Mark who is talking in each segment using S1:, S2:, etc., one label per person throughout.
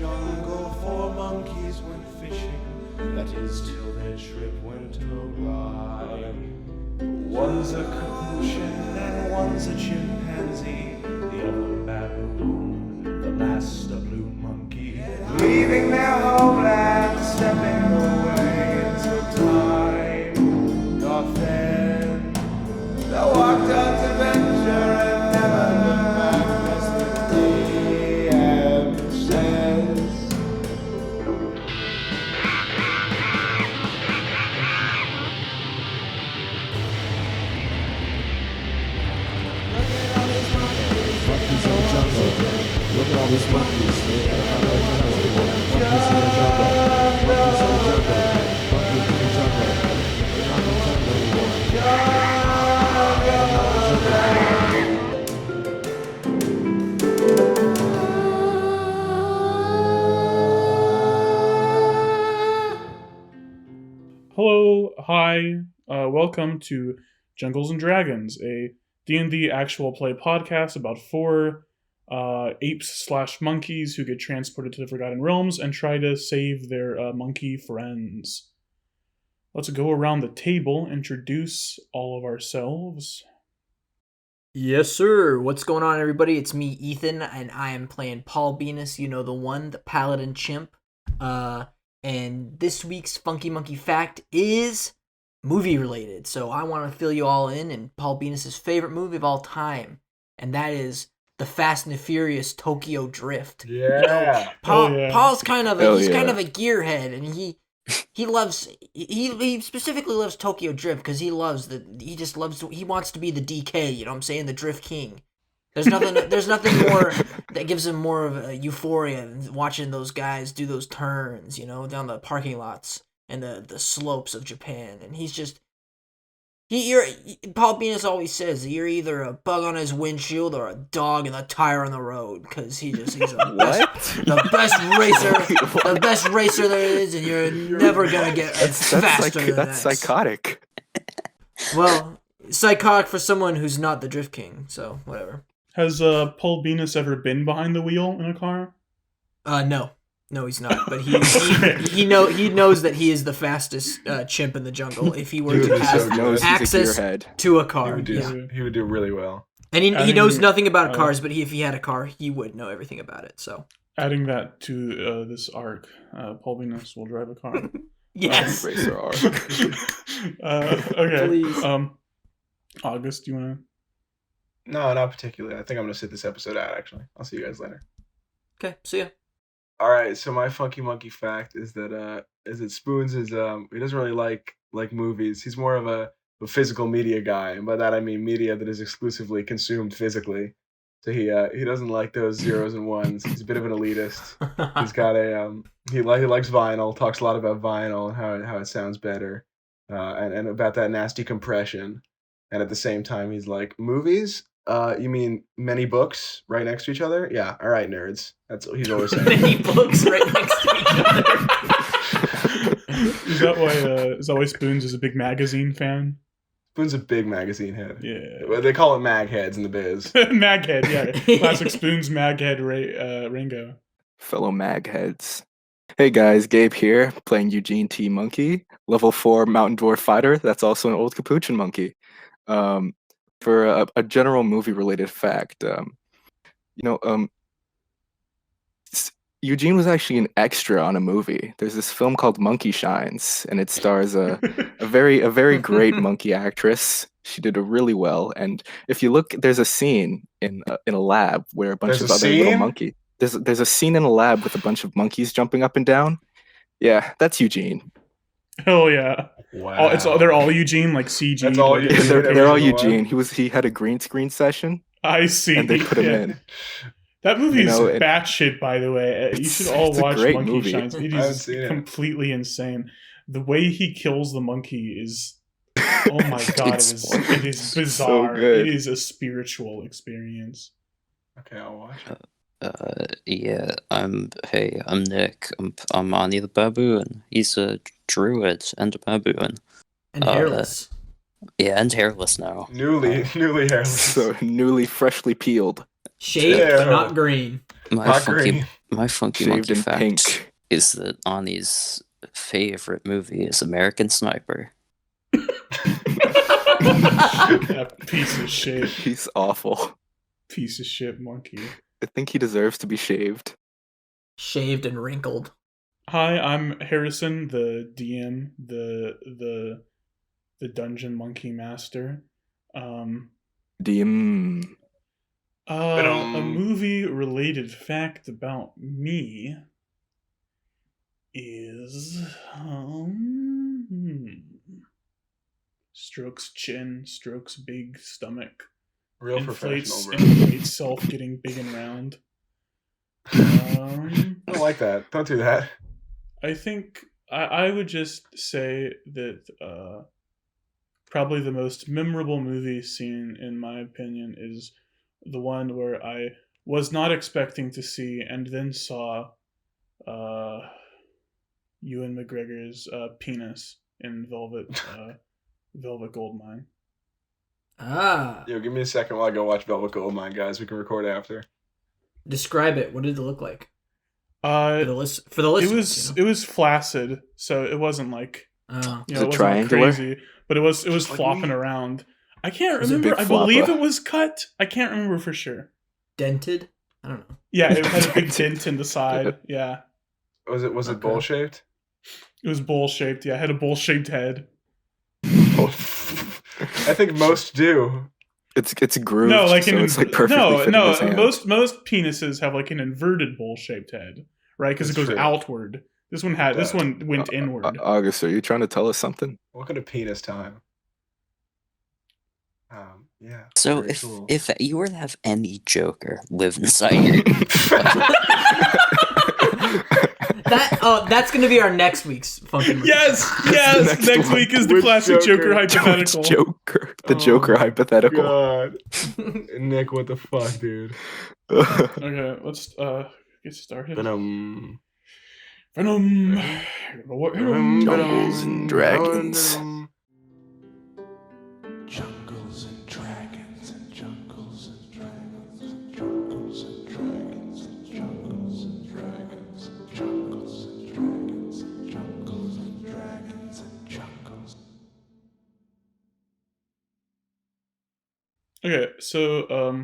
S1: jungle, four monkeys went fishing. That is till their trip went awry. One's a capuchin and one's a chimpanzee. The other baboon, the last a blue monkey. Leaving their homeland, stepping away into time. Doth end. They walked out to venture and never looked back. That's the DM says.
S2: Look at all these monkeys. Monkeys in the jungle. Monkeys in the jungle. Monkeys in the jungle. They're not in the jungle anymore.
S3: Hello, hi, welcome to Jungles and Dragons, a D&D actual play podcast about four apes/monkeys who get transported to the Forgotten Realms and try to save their monkey friends. Let's go around the table, introduce all of ourselves.
S4: Yes, sir. What's going on, everybody? It's me, Ethan, and I am playing Paul Beenis, you know, the one, the paladin chimp. And this week's Funky Monkey Fact is movie-related. So I want to fill you all in Paul Beenis' favorite movie of all time, and that is The Fast and the Furious Tokyo Drift.
S1: Yeah.
S4: You know, Paul's kind of
S2: Hell
S4: he's
S2: yeah.
S4: kind of a gearhead, and he specifically loves Tokyo Drift because he wants to be the DK, you know what I'm saying, the Drift King. There's nothing more that gives him more of a euphoria than watching those guys do those turns, you know, down the parking lots and the slopes of Japan. And he's just Paul Beenis always says you're either a bug on his windshield or a dog in the tire on the road, because he's the best racer there is, and you're never gonna get faster than that.
S2: That's psychotic.
S4: Well, psychotic for someone who's not the Drift King, so whatever.
S3: Has Paul Beenis ever been behind the wheel in a car?
S4: No, he's not. But he knows that he is the fastest chimp in the jungle. If he were to have access to a car,
S1: he would do really well.
S4: And he knows nothing about cars, but if he had a car, he would know everything about it. So
S3: adding that to this arc, Paul Beenis will drive a car.
S4: Yes,
S2: Racer arc.
S3: Okay.
S4: Please.
S3: August, do you want to?
S1: No, not particularly. I think I'm going to sit this episode out, actually. I'll see you guys later.
S4: Okay, see ya.
S1: All right, so my funky monkey fact is that Spoons is he doesn't really like movies. He's more of a physical media guy, and by that I mean media that is exclusively consumed physically. So he doesn't like those zeros and ones. He's a bit of an elitist. He's got a he likes vinyl. Talks a lot about vinyl and how it sounds better, and about that nasty compression. And at the same time, he's like, movies? You mean many books right next to each other? Yeah, all right, nerds. That's what he's always saying.
S4: Many books right next to each other.
S3: Is that why Spoons is a big magazine fan?
S1: Spoon's a big magazine head.
S3: Yeah.
S1: They call it mag heads in the biz.
S3: Maghead, yeah. Classic Spoons Maghead Rango.
S2: Fellow mag heads. Hey guys, Gabe here, playing Eugene T. Monkey, level 4 Mountain Dwarf Fighter. That's also an old Capuchin Monkey. For a general movie-related fact, Eugene was actually an extra on a movie. There's this film called Monkey Shines, and it stars a very great monkey actress. She did it really well. And if you look, there's a scene in a lab where a bunch of other little monkeys. There's a scene in a lab with a bunch of monkeys jumping up and down. Yeah, that's Eugene.
S3: Hell yeah!
S1: Wow.
S3: They're all Eugene, like CG.
S1: That's all
S3: like,
S2: They're all Eugene. He had a green screen session.
S3: I see.
S2: And they put him in.
S3: That movie is batshit, by the way. You should all watch Monkey
S2: movie.
S3: Shines. It is completely insane. The way he kills the monkey is, oh my god, it is bizarre.
S2: So good.
S3: It is a spiritual experience.
S1: Okay, I'll watch it.
S5: Yeah, I'm Nick. I'm Aani the baboon. He's a druid and a baboon.
S4: And hairless.
S5: Yeah, and hairless now.
S1: Newly hairless.
S2: So newly, freshly peeled.
S4: Shaved, but not green.
S1: Not green.
S5: My funky
S2: Shaved
S5: monkey
S2: in
S5: fact
S2: pink.
S5: is that Aani's favorite movie is American Sniper.
S3: That piece of shit.
S2: He's awful.
S3: Piece of shit monkey.
S2: I think he deserves to be shaved.
S4: Shaved and wrinkled.
S3: Hi, I'm Harrison, the DM, the Dungeon Monkey Master.
S2: DM.
S3: A movie-related fact about me is Strokes chin, Strokes big stomach,
S1: Real
S3: inflates
S1: professional, bro.
S3: self getting big and round.
S1: I don't like that. Don't do that.
S3: I think I would just say that probably the most memorable movie scene, in my opinion, is the one where I was not expecting to see and then saw Ewan McGregor's penis in Velvet Goldmine.
S4: Ah.
S1: Yo, give me a second while I go watch Velvet Goldmine, guys. We can record after.
S4: Describe it. What did it look like?
S3: Uh,
S4: For the listeners,
S3: it was flaccid, so it wasn't like
S4: Oh.
S3: you
S2: Is
S3: know,
S2: it
S3: it wasn't like
S2: triangular?
S3: crazy, but it was
S1: Like
S3: flopping
S1: me.
S3: around. I can't
S2: Was it
S3: remember.
S2: big
S3: I believe
S2: flopper?
S3: it was cut. I can't remember for sure.
S4: Dented? I don't know.
S3: Yeah, it had a big dent in the side. Yeah,
S1: Was it
S4: Okay.
S1: bowl shaped?
S3: it was bowl shaped. Yeah, it had a bowl shaped head.
S1: I think most do.
S2: It's grooved,
S3: No, like
S2: so
S3: an
S2: it's like perfectly
S3: no,
S2: fit in his hand.
S3: most penises have like an inverted bowl shaped head, right? Because it
S1: That's
S3: goes
S1: true.
S3: outward. This one went inward.
S2: August, are you trying to tell us something?
S1: Welcome to penis time. Yeah.
S5: So
S1: very cool.
S5: if you were to have any Joker live inside your
S4: That's gonna be our next week's funky monkey.
S3: Yes,
S2: the
S3: yes.
S2: next
S3: Next
S2: one.
S3: week is the
S1: Which
S3: classic
S1: Joker?
S3: Joker hypothetical.
S2: Joker. The
S1: Oh
S2: Joker
S1: my
S2: hypothetical.
S1: God. Nick, what the fuck, dude?
S3: Okay, let's get started.
S1: Venom.
S3: Venom.
S2: Jungles and dragons.
S6: Jungles and dragons and jungles and dragons and jungles and dragons and jungles and dragons and jungles and dragons and jungles and dragons and jungles.
S3: Okay, so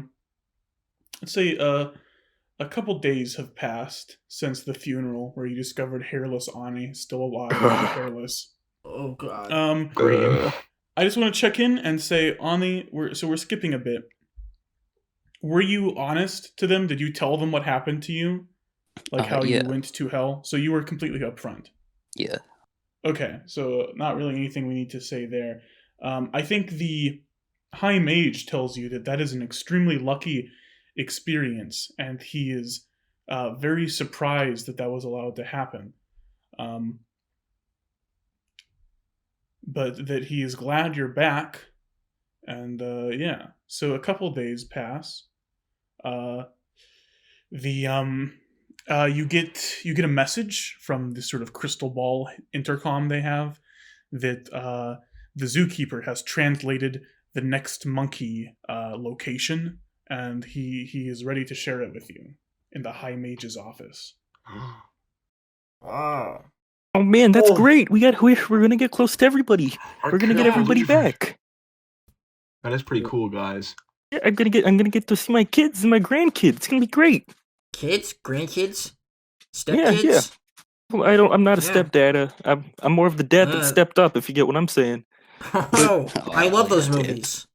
S3: let's say a couple days have passed since the funeral where you discovered hairless Aani still alive and hairless.
S4: Oh god.
S2: Green.
S3: I just want to check in and say, Aani, we're skipping a bit. Were you honest to them? Did you tell them what happened to you? Like how
S5: yeah.
S3: you went to hell? So you were completely upfront.
S5: Yeah.
S3: Okay, so not really anything we need to say there. I think the High Mage tells you that is an extremely lucky experience, and he is very surprised that was allowed to happen. But that he is glad you're back, and yeah. So a couple days pass. You get a message from this sort of crystal ball intercom they have that the zookeeper has translated the next monkey location, and he is ready to share it with you in the High Mage's office.
S4: Wow.
S2: Oh man, that's
S1: Oh.
S2: great. We're gonna get close to everybody. We're gonna get everybody back.
S1: That is pretty cool, guys.
S2: Yeah, I'm gonna get to see my kids and my grandkids. It's gonna be great.
S4: Kids, grandkids,
S2: Yeah,
S4: stepkids.
S2: yeah. I'm not a
S4: Yeah.
S2: stepdad. I'm more of the dad that
S4: Uh.
S2: stepped up. If you get what I'm saying.
S4: Oh, I love those
S5: yeah, dude.
S4: movies.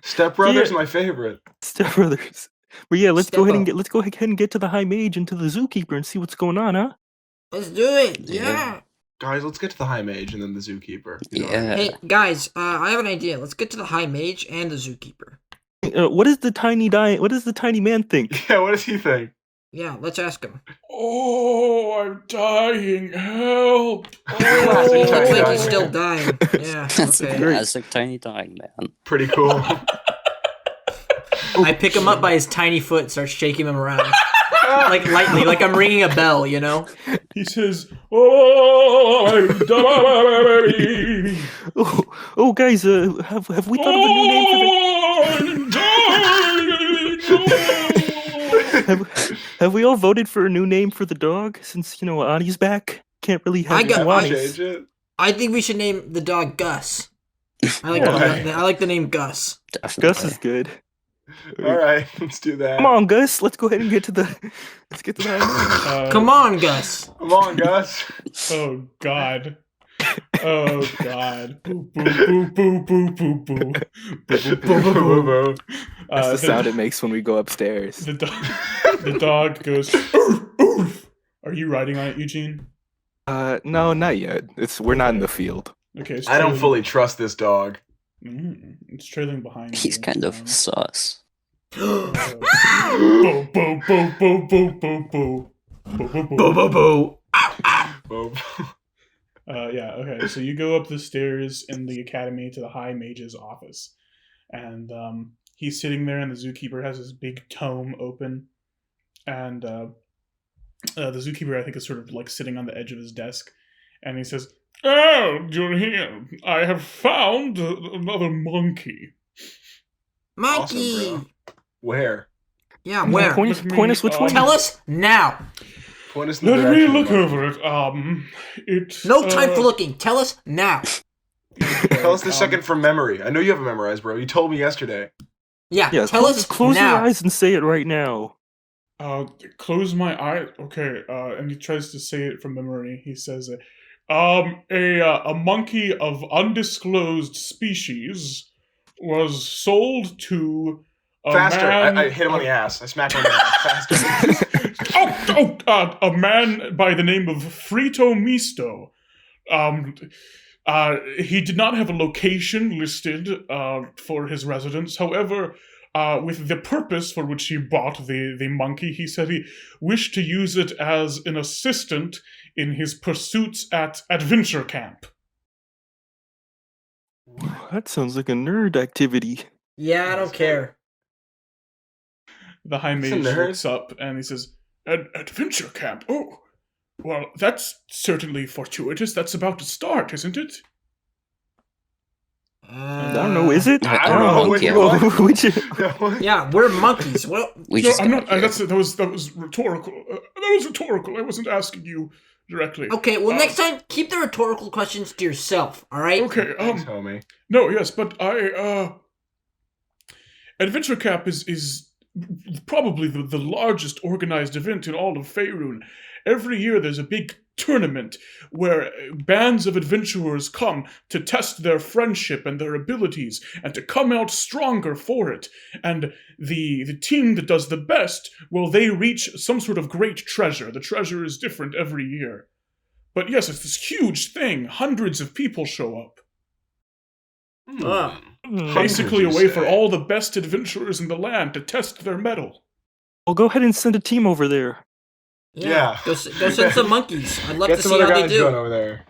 S1: Step Brothers,
S2: Yeah.
S1: my favorite.
S2: Step brothers. But yeah, let's go
S4: Step
S2: ahead
S4: up.
S2: let's go ahead and get to the High Mage and to the zookeeper and see what's going on, huh?
S4: Let's do it.
S5: Yeah.
S4: Yeah.
S1: Guys, let's get to the High Mage and then the Zookeeper. You know what I mean?
S5: Yeah.
S4: Hey guys, I have an idea. Let's get to the High Mage and the Zookeeper.
S2: What does the tiny man think?
S1: Yeah, what does he think?
S4: Yeah, let's ask him.
S3: Oh, I'm dying! Help!
S1: Classic
S4: Looks
S1: tiny
S4: like
S1: dying
S4: he's still
S1: man.
S4: dying. Yeah.
S5: That's a
S4: Okay.
S5: classic tiny dying man.
S1: Pretty cool.
S4: I pick him up by his tiny foot, start shaking him around, like lightly, like I'm ringing a bell. You know.
S3: He says, "Oh, I'm dying!
S2: Oh, guys, have we thought of a new name for the?
S3: Oh, I'm dying!
S2: Have we all voted for a new name for the dog since Aani's back? Can't really have
S4: I got-
S2: Aani.
S1: Change it.
S4: I think we should name the dog Gus. I like
S1: Okay.
S4: I like the name Gus.
S5: Definitely.
S2: Gus is good.
S1: All right, let's do that.
S2: Come on, Gus. Let's go ahead and get to the. Let's get to the.
S4: Come on, Gus.
S1: Come on, Gus.
S3: Oh God. Oh God. Boo boo boo boo boo boo boo. Boo boo boo boo.
S2: That's the sound it makes when we go upstairs.
S3: The dog goes. "Oof, oof." Are you riding on it, Eugene?
S2: No, not yet. We're not in the field.
S3: Okay. It's
S1: I don't
S3: trailing-
S1: fully trust this dog.
S3: It's trailing behind.
S5: He's
S3: you.
S5: kind of sus.
S3: Boo boo boo boo boo boo boo. Boo boo boo.
S4: Boo boo boo.
S1: Boom.
S3: Yeah, okay. So you go up the stairs in the academy to the High Mage's office. And he's sitting there, and the zookeeper has his big tome open. And the zookeeper, I think, is sort of like sitting on the edge of his desk. And he says, "Oh, you're here. I have found another monkey."
S4: Monkey.
S1: Awesome, bro. Where?
S4: Yeah, where?
S2: Point us which one.
S4: Tell us now.
S1: Point us in the
S3: Let me
S1: direction
S3: look
S1: of the
S3: over it. It's
S4: No time for looking. Tell us now.
S1: Tell us the second from memory. I know you have it memorized, bro. You told me yesterday.
S4: Yeah,
S2: Yeah,
S4: tell us
S2: close
S4: now.
S2: your eyes and say it right now.
S3: Close my eye. Okay. And he tries to say it from memory. He says, a monkey of undisclosed species was sold to a
S1: Faster.
S3: man.
S1: I hit him on the ass. I smacked him on the ass. Faster.
S3: A man by the name of Frito Misto. He did not have a location listed for his residence. However, with the purpose for which he bought the monkey, he said he wished to use it as an assistant in his pursuits at adventure camp.
S2: That sounds like a nerd activity.
S4: Yeah, I don't care.
S3: The High
S1: That's a
S3: Mage
S1: nerd.
S3: looks up and he says, adventure camp? Oh, well, that's certainly fortuitous. That's about to start, isn't it?
S2: I don't know. Is it?
S1: I don't know.
S5: Monkey.
S4: Yeah, we're monkeys. Well,
S5: We
S3: No,
S5: just
S3: I'm
S5: got
S3: not.
S5: here.
S3: That was rhetorical. That was rhetorical. I wasn't asking you directly.
S4: okay. Well, next time, keep the rhetorical questions to yourself. All right.
S3: Okay.
S1: Thanks, homie.
S3: No. Yes, but Adventure Camp is probably the largest organized event in all of Faerun. Every year, there's a big tournament where bands of adventurers come to test their friendship and their abilities and to come out stronger for it. And the team that does the best, well, they reach some sort of great treasure. The treasure is different every year. But yes, it's this huge thing. Hundreds of people show up.
S4: Ah.
S3: Basically a
S1: you
S3: way for
S1: say?
S3: all the best adventurers in the land to test their mettle.
S2: Well, go ahead and send a team over there.
S4: Yeah. Go send some monkeys. I'd love
S1: Get
S4: to
S1: some
S4: see
S1: other
S4: how they
S1: guys going
S4: do.
S1: over there.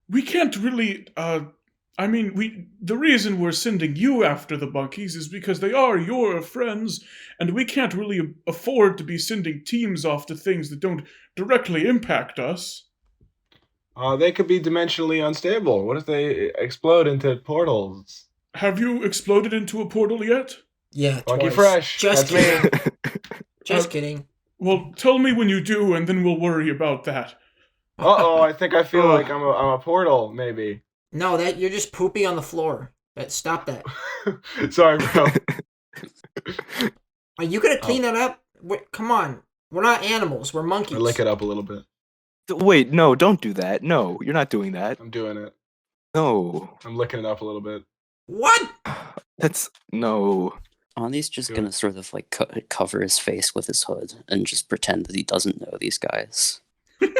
S3: We can't really, the reason we're sending you after the monkeys is because they are your friends, and we can't really afford to be sending teams off to things that don't directly impact us.
S1: They could be dimensionally unstable. What if they explode into portals?
S3: Have you exploded into a portal yet?
S4: Yeah.
S1: Funky
S4: twice.
S1: Fresh.
S4: Just
S1: That's me.
S4: kidding. Just kidding.
S3: Well, tell me when you do, and then we'll worry about that.
S1: Uh-oh, I think I feel like I'm a portal, maybe.
S4: No, that you're just pooping on the floor. Stop that.
S1: Sorry, bro.
S4: Are you gonna clean that up? Come on. We're not animals. We're monkeys.
S1: I lick it up a little bit.
S2: Wait, no, don't do that. No, you're not doing that.
S1: I'm doing it.
S2: No.
S1: I'm licking it up a little bit.
S4: What?
S2: That's no.
S5: Aani's just
S1: Good.
S5: gonna sort of like cover his face with his hood and just pretend that he doesn't know these guys.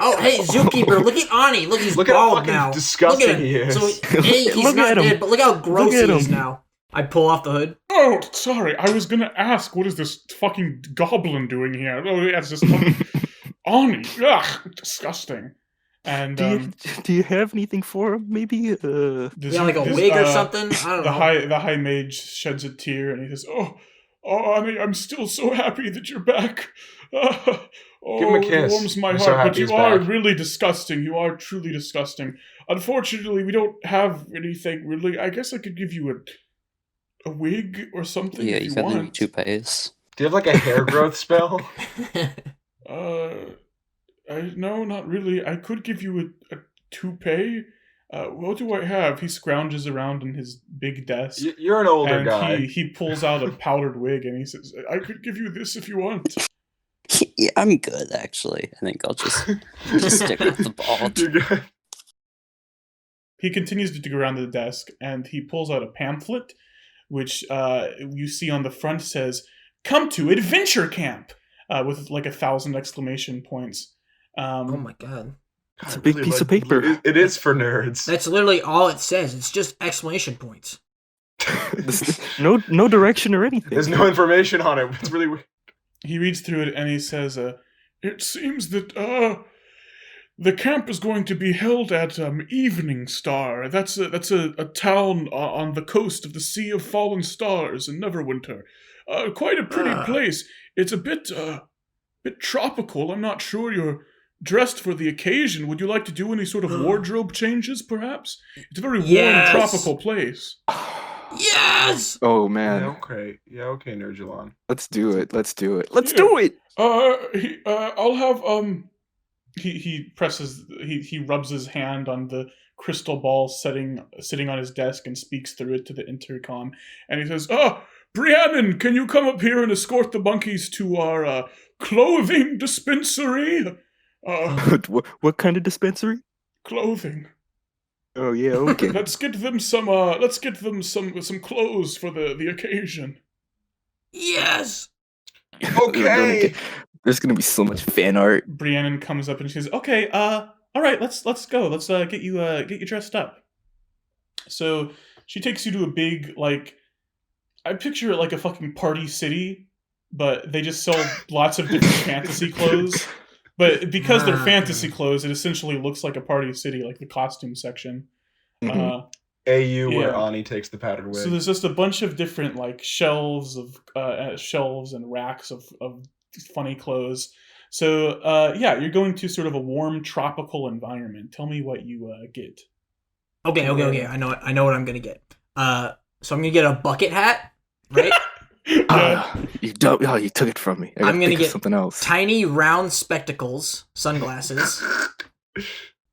S4: Oh, hey, zookeeper! Look at Aani. Look, he's
S1: Look at how
S4: bald
S1: fucking
S4: now.
S1: disgusting
S4: look at him.
S1: he is.
S4: So, hey, he's
S2: Look
S4: not
S2: at him.
S4: dead, but look how gross
S2: Look at
S4: he is
S2: him.
S4: now. I pull off the hood.
S3: Oh, sorry, I was gonna ask, what is this fucking goblin doing here? Oh, yeah, it's just Aani. Ugh, disgusting. And,
S2: Do you have anything for him? Maybe
S4: Yeah, like a wig or something. I don't know.
S3: The high mage sheds a tear and he says, "Oh, Aani, I'm still so happy that you're back.
S1: Give him a kiss.
S3: It warms my
S1: I'm
S3: heart.
S1: so
S3: But
S1: happy
S3: you
S1: he's
S3: are
S1: back.
S3: really disgusting. You are truly disgusting. Unfortunately, we don't have anything really. I guess I could give you a wig or something
S5: Yeah,
S3: if
S5: you
S3: you
S5: got any
S3: want.
S5: toupees?
S1: Do you have like a hair growth spell?
S3: No, not really. I could give you a toupee. What do I have? He scrounges around in his big desk.
S1: You're an older
S3: and
S1: guy.
S3: He pulls out a powdered wig and he says, I could give you this if you want.
S5: Yeah, I'm good actually. I think I'll just stick with the bald.
S1: You're good.
S3: He continues to dig around the desk and he pulls out a pamphlet, which you see on the front says, "Come to Adventure Camp," with like 1,000 exclamation points.
S4: Oh my god.
S2: It's a big piece of paper.
S1: It is for nerds.
S4: That's literally all it says. It's just exclamation points.
S2: No direction or anything.
S1: There's no information on it. It's really weird.
S3: He reads through it and he says, "It seems that the camp is going to be held at Eveningstar. That's a town on the coast of the Sea of Fallen Stars in Neverwinter. Quite a pretty place. It's a bit tropical. I'm not sure you're dressed for the occasion. Would you like to do any sort of wardrobe changes, perhaps? It's a very warm, tropical place."
S4: Yes!
S2: Oh man.
S1: Yeah, okay, Nerdulon.
S2: Let's do it. Let's do it.
S3: I'll have he presses he rubs his hand on the crystal ball sitting on his desk and speaks through it to the intercom, and he says, Briannon, can you come up here and escort the monkeys to our clothing dispensary?
S2: What kind of dispensary?
S3: Clothing.
S2: Oh yeah, okay.
S3: Let's get them some clothes for the occasion.
S4: Yes!
S1: Okay.
S2: There's gonna be so much fan art.
S3: Briannon comes up and she says, "Okay, all right, let's go. Let's get you dressed up." So she takes you to a big, like, I picture it like a fucking party city, but they just sell lots of different fantasy clothes. But because they're fantasy clothes, it essentially looks like a party city, like the costume section.
S2: Mhm.
S1: Where Aani takes the powdered wig.
S3: So there's just a bunch of different like shelves and racks of funny clothes. So you're going to sort of a warm tropical environment. Tell me what you get.
S4: Okay. I know what I'm gonna get. So I'm gonna get a bucket hat, right?
S2: You don't. Oh, you took it from me.
S4: I'm gonna get
S2: something else.
S4: Tiny round spectacles, sunglasses.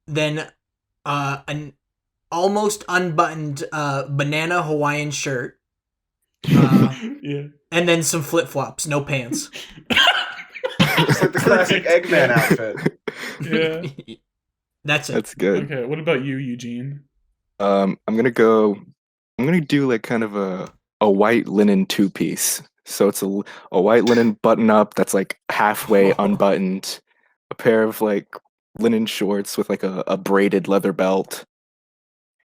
S4: Then an almost unbuttoned banana Hawaiian shirt. And then some flip flops, no pants.
S1: It's like the classic Eggman outfit.
S3: Yeah.
S2: That's good.
S3: Okay, what about you, Eugene?
S2: I'm gonna do like kind of a white linen two-piece. So it's a white linen button-up that's like halfway unbuttoned, a pair of like linen shorts with like a braided leather belt,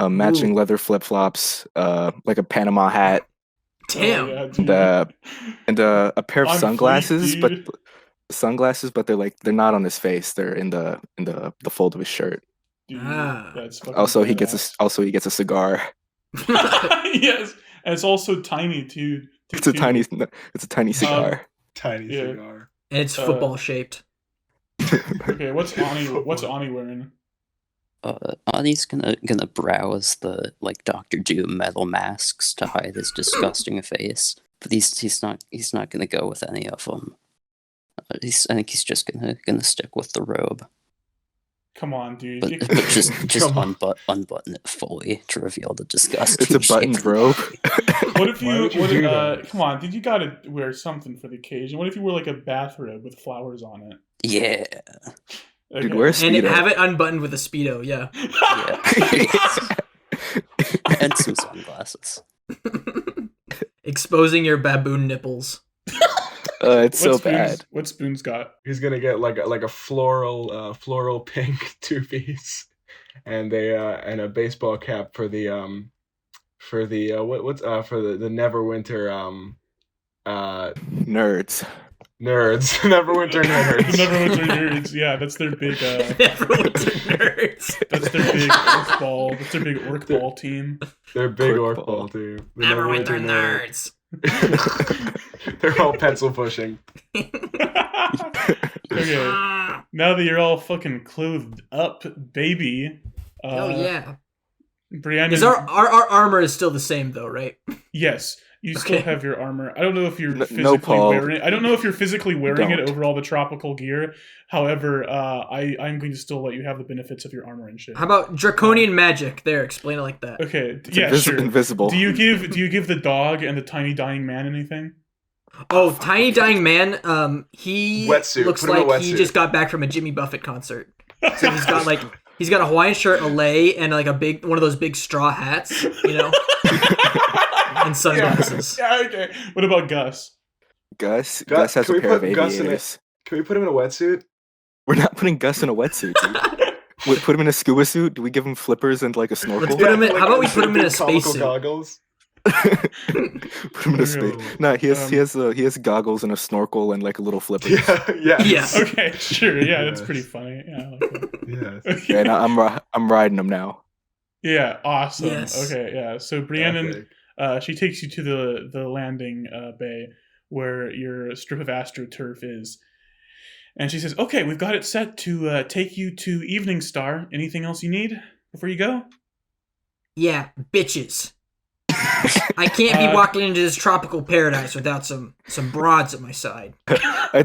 S2: matching leather flip-flops, like a Panama hat.
S4: Damn.
S2: And a pair of
S3: I'm
S2: sunglasses,
S3: freaked,
S2: but they're not on his face. They're in the fold of his shirt.
S3: Dude, that's fucking
S2: Also, he
S3: badass.
S2: gets a cigar.
S3: Yes, and it's also tiny too.
S2: It's a tiny cigar.
S1: Tiny
S3: Yeah.
S1: cigar.
S4: And it's football shaped.
S3: Okay, what's Aani wearing?
S5: Aani's gonna browse the like Doctor Doom metal masks to hide his disgusting face, but he's not gonna go with any of them. I think he's just gonna stick with the robe,
S3: Come on, dude.
S5: but just unbutton it fully to reveal the disgusting.
S2: It's a buttoned
S5: shape.
S2: robe.
S3: What if
S1: Why would you do that?
S3: come on, dude, you gotta wear something for the occasion. What if you wore like a bathrobe with flowers on it?
S5: Yeah,
S2: Dude,
S3: Okay.
S2: wear a
S4: And
S2: Speedo.
S4: have it unbuttoned with a Speedo, yeah.
S5: yeah. And some sunglasses.
S4: Exposing your baboon nipples.
S2: It's so
S3: What Spoon's-
S2: bad.
S3: What Spoon's got?
S1: He's gonna get like a floral pink two-piece, and a baseball cap for the Neverwinter
S2: Nerds.
S1: nerds. Neverwinter nerds.
S3: The Neverwinter Nerds. Yeah, that's their big.
S4: Neverwinter nerds.
S3: That's their big orc ball. That's their big orc ball team.
S1: They're big
S2: Orc
S1: orc
S2: ball.
S1: ball too. The
S4: Neverwinter nerds.
S1: They're all pencil pushing.
S3: Okay, now that you're all fucking clothed up, baby.
S4: Oh yeah.
S3: Brianna.
S4: Because our armor is still the same though, right?
S3: Yes. You still have your armor. I don't know if you're
S2: No,
S3: physically
S2: Paul.
S3: wearing it. I don't know if you're physically wearing it
S2: Don't.
S3: over all the tropical gear. However, I'm going to still let you have the benefits of your armor and shit.
S4: How about draconian magic? There, explain it like that.
S3: Okay,
S2: It's
S3: yeah, sure.
S2: invisible.
S3: Do you give the dog and the tiny dying man anything?
S4: Oh, tiny dying man. He
S1: Wetsuit.
S4: looks
S1: Put him in a
S4: like he
S1: wetsuit.
S4: just got back from a Jimmy Buffett concert. So he's got a Hawaiian shirt, a lei, and like one of those big straw hats, and sunglasses.
S3: Yeah, okay. What about Gus?
S2: Gus
S1: Gus,
S2: has
S1: can
S2: a
S1: we
S2: pair of
S1: put Gus in it?
S2: aviators.
S1: Can we put him in a wetsuit?
S2: We're not putting Gus in a wetsuit, dude. We put him in a scuba suit. Do we give him flippers and like a snorkel?
S4: put him in- how about we put him in a
S1: big comical
S4: spacesuit?
S1: goggles?
S2: Put him in a space. No, he has goggles and a snorkel and like a little flippers.
S4: Yeah.
S3: Okay, sure. Yeah, that's
S1: Yes.
S3: pretty funny. Yeah, I like that.
S1: Yes.
S3: Okay.
S2: And I'm riding him now.
S3: Yeah, awesome.
S4: Yes.
S3: Okay, yeah. So Briannon,
S1: Epic.
S3: she takes you to the landing bay where your strip of astroturf is, and she says, "Okay, we've got it set to take you to Eveningstar. Anything else you need before you go?"
S4: Yeah, bitches. I can't be walking into this tropical paradise without some broads at my side.
S2: I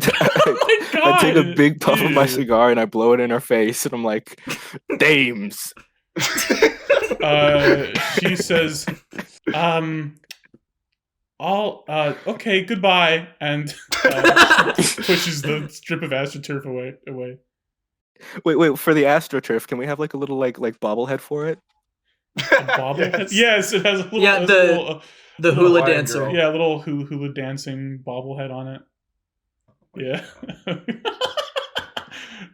S2: take a big puff of my
S3: dude.
S2: cigar and I blow it in her face, and I'm like, "Dames."
S3: She says, okay, goodbye," and pushes the strip of astroturf away.
S2: Wait, for the astroturf, can we have like a little like bobblehead for it?
S3: A bobblehead? Yes, it has a little.
S4: Yeah,
S3: has a little,
S4: The
S3: little
S4: hula
S1: Hawaiian
S4: dancer.
S1: girl.
S3: yeah, a little hula dancing bobblehead on it. Yeah.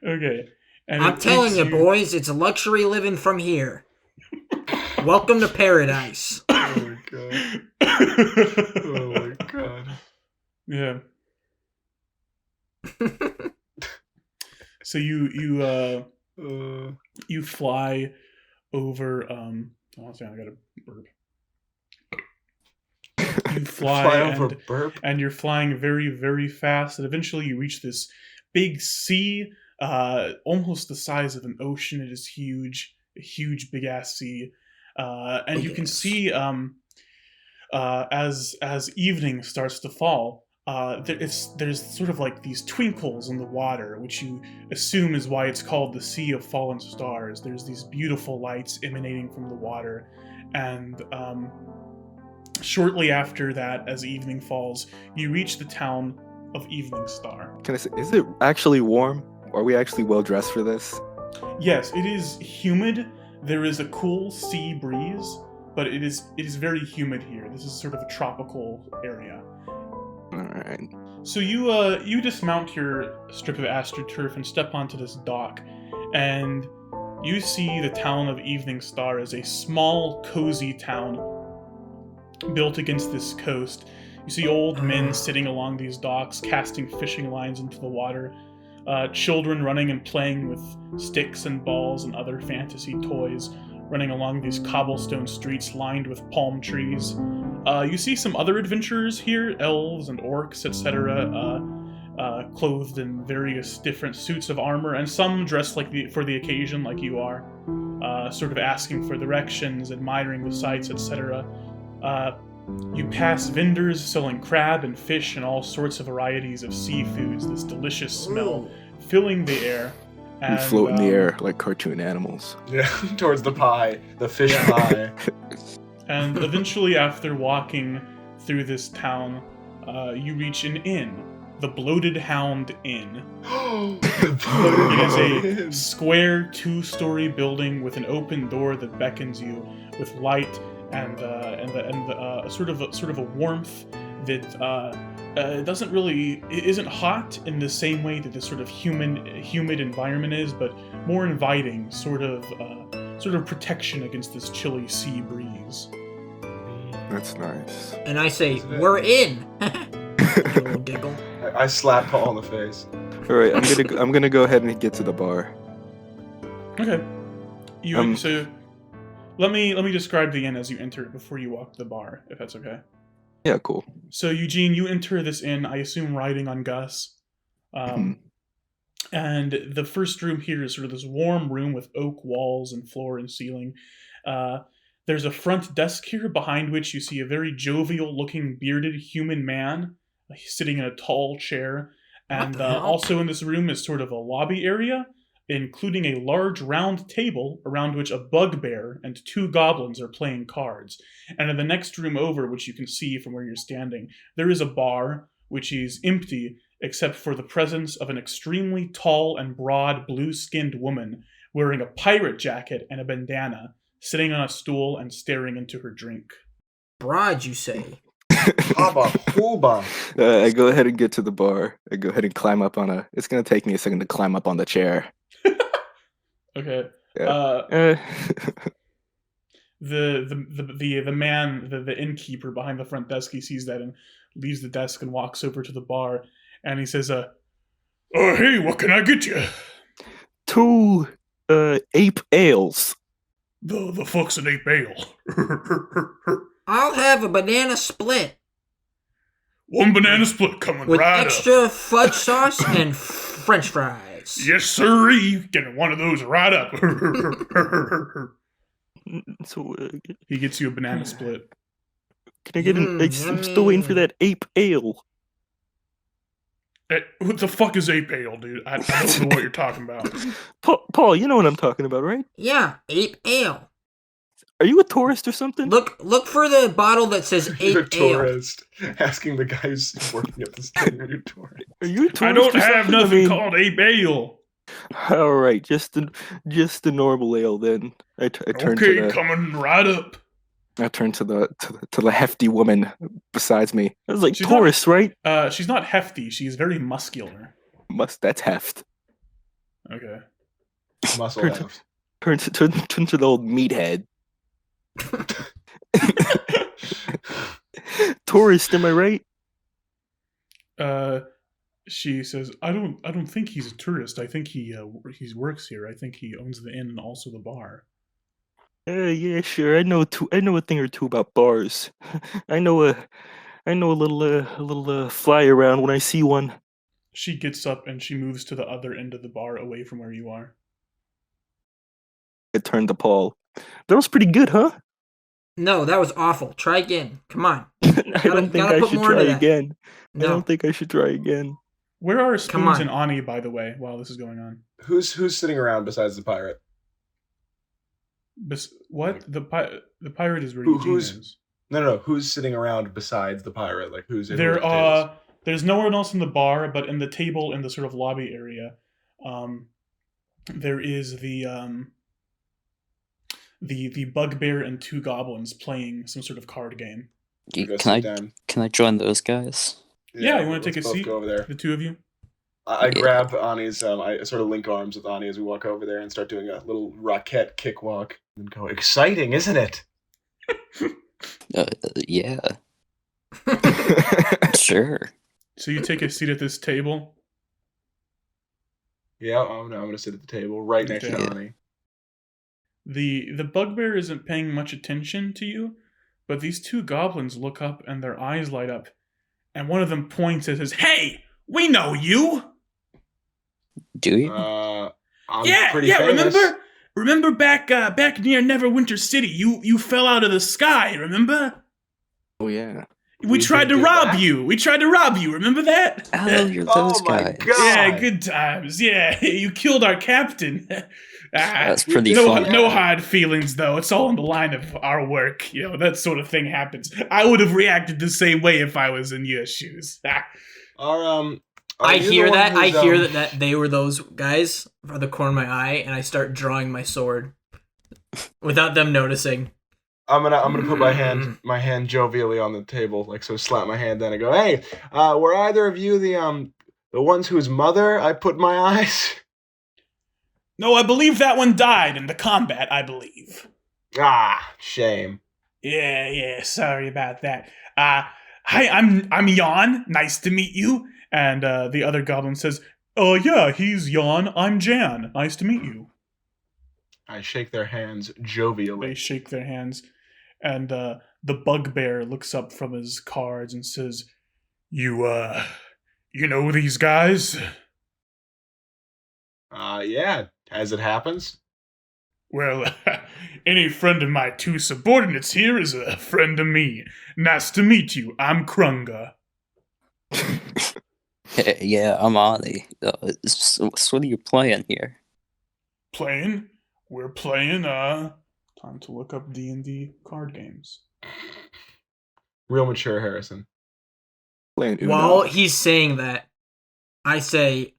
S3: Okay. And
S4: I'm
S3: it
S4: telling
S3: takes
S4: you, boys, it's a luxury living from here. Welcome to paradise.
S1: Oh my god. Oh my god.
S3: Yeah. So you fly over one second, I gotta burp. You fly
S1: over burp.
S3: and you're flying very, very fast, and eventually you reach this big sea, almost the size of an ocean. It is huge, a huge big ass sea. And you can see as evening starts to fall, there's sort of like these twinkles in the water, which you assume is why it's called the Sea of Fallen Stars. There's these beautiful lights emanating from the water, and shortly after that, as evening falls, you reach the town of Eveningstar.
S2: Can I say, is it actually warm? Are we actually well dressed for this?
S3: Yes, it is humid. There is a cool sea breeze, but it is very humid here. This is sort of a tropical area.
S2: All right.
S3: So you dismount your strip of astroturf and step onto this dock, and you see the town of Eveningstar as a small, cozy town built against this coast. You see old men sitting along these docks, casting fishing lines into the water. Children running and playing with sticks and balls and other fantasy toys, running along these cobblestone streets lined with palm trees. You see some other adventurers here, elves and orcs, etc., clothed in various different suits of armor, and some dressed for the occasion, like you are, sort of asking for directions, admiring the sights, etc. You pass vendors selling crab and fish and all sorts of varieties of seafoods, this delicious smell filling the air.
S2: We
S3: And,
S2: float in the air like cartoon animals.
S1: Yeah, towards the pie, the fish pie.
S3: And eventually, after walking through this town, you reach an inn, the Bloated Hound Inn. It is a square, two-story building with an open door that beckons you with light and sort of a warmth that isn't hot in the same way that this sort of humid environment is, but more inviting, sort of protection against this chilly sea breeze.
S2: That's nice.
S4: And I say, we're in. Giggle, giggle.
S1: I slap Paul in the face.
S2: All right, I'm gonna go ahead and get to the bar.
S3: Okay. So let me describe the inn as you enter it before you walk to the bar, if that's okay.
S2: Yeah, cool.
S3: So Eugene, you enter this inn, I assume riding on Gus. And the first room here is sort of this warm room with oak walls and floor and ceiling. There's a front desk here behind which you see a very jovial-looking bearded human man. He's sitting in a tall chair. And
S4: What the hell?
S3: also in this room is sort of a lobby area, including a large round table around which a bugbear and 2 goblins are playing cards. And in the next room over, which you can see from where you're standing, there is a bar, which is empty except for the presence of an extremely tall and broad blue-skinned woman wearing a pirate jacket and a bandana, sitting on a stool and staring into her drink.
S4: Broad, you say?
S1: Hubba hooba.
S2: I go ahead and get to the bar. I go ahead and climb up on a. It's gonna take me a second to climb up on the chair.
S3: Okay.
S2: Yeah.
S3: The man, the innkeeper behind the front desk, he sees that and leaves the desk and walks over to the bar, and he says, hey, what can I get you?
S2: 2 ape ales.
S3: The fuck's an ape ale?
S4: I'll have a banana split
S3: 1 banana split coming
S4: with
S3: right
S4: extra fudge sauce and French fries.
S3: Yes, sirree. Getting one of those right up.
S2: So
S3: He gets you a banana split.
S2: can I get an? I'm still waiting for that ape ale.
S3: What the fuck is ape ale, dude? I don't know what you're talking about.
S2: Paul, you know what I'm talking about, right?
S4: Yeah, ape ale.
S2: Are you a tourist or something?
S4: Look for the bottle that says
S1: You're a
S4: ape ale.
S1: tourist. Asking the guy who's working at this thing, are you a tourist?
S2: Are you a tourist?
S3: I don't
S2: or
S3: have
S2: something?
S3: nothing
S2: I mean,
S3: called ape ale.
S2: All right, just the normal ale then. I turn
S3: Okay,
S2: to the
S3: coming right up.
S2: I turn to the hefty woman besides me. I was like,
S3: She's
S2: tourist, right?
S3: She's not hefty. She's very muscular.
S2: That's heft.
S3: Okay.
S1: Muscle
S2: Turn
S1: left.
S2: turn to the old meathead. Tourist, am I right?
S3: She says, I don't think he's a tourist. I think he works here. I think he owns the inn and also the bar.
S2: Yeah, sure. I know a thing or two about bars. I know a little fly around when I see one.
S3: She gets up and she moves to the other end of the bar away from where you are.
S2: I turned to Paul. That was pretty good, huh?
S4: No, that was awful. Try again. Come on.
S2: I don't think
S4: gotta
S2: I
S4: put
S2: should
S4: more
S2: try
S4: into that.
S2: again. I
S4: No.
S2: don't think I should try again.
S3: Where are
S4: Come
S3: Spoons
S4: on.
S3: and Aani, by the way, while this is going on?
S1: Who's sitting around besides the pirate?
S3: What? The pirate is where
S1: Who-
S3: Eugene
S1: who's-
S3: is.
S1: No. Who's sitting around besides the pirate? Like who's in
S3: There's no one else in the bar, but in the table in the sort of lobby area, there is the bugbear and 2 goblins playing some sort of card game.
S5: Can I join those guys?
S3: Yeah, you want to take a
S1: let's both
S3: seat?
S1: Go over there.
S3: The 2 of you?
S1: I grab Ani's. I sort of link arms with Ani as we walk over there and start doing a little rocket kick walk and go. Exciting, isn't it?
S5: Yeah, sure.
S3: So you take a seat at this table.
S1: Yeah, I'm gonna sit at the table right next to
S3: Okay.
S1: Ani.
S3: The bugbear isn't paying much attention to you, but these 2 goblins look up and their eyes light up, and one of them points and says, "Hey, we know you!"
S5: Do you?
S1: I'm pretty famous.
S3: Remember back near Neverwinter City, you fell out of the sky, remember?
S2: Oh yeah.
S3: We tried to
S1: did
S3: rob
S1: that?
S3: you. We tried to rob you, remember that?
S5: Oh, you're
S1: Oh
S5: those
S1: my
S5: guys.
S1: God.
S3: Yeah, good times. Yeah, you killed our captain.
S5: That's pretty
S3: no,
S5: funny.
S3: no hard feelings, though. It's all in the line of our work. You know, that sort of thing happens. I would have reacted the same way if I was in your shoes.
S1: Are
S4: I
S1: you the
S4: hear
S1: one
S4: that. I
S1: who's,
S4: hear that they were those guys from the corner of my eye, and I start drawing my sword without them noticing.
S1: I'm gonna put my hand jovially on the table, like so. Slap my hand, then I go, "Hey, were either of you the ones whose mother I put my eyes?"
S3: No, I believe that one died in the combat, I believe.
S1: Ah, shame.
S3: Yeah, sorry about that. Hi, I'm Jan. Nice to meet you. And the other goblin says, yeah, he's Jan. I'm Jan. Nice to meet you.
S1: I shake their hands jovially.
S3: They shake their hands. And the bugbear looks up from his cards and says, You know these guys?
S1: Yeah, as it happens.
S3: Well, any friend of my two subordinates here is a friend of me. Nice to meet you. I'm Krunga.
S5: Hey, yeah, I'm Aani. So what are you playing here?
S3: Playing? We're playing, time to look up D&D card games.
S1: Real mature Harrison.
S2: Playing Uno.
S4: While he's saying that, I say,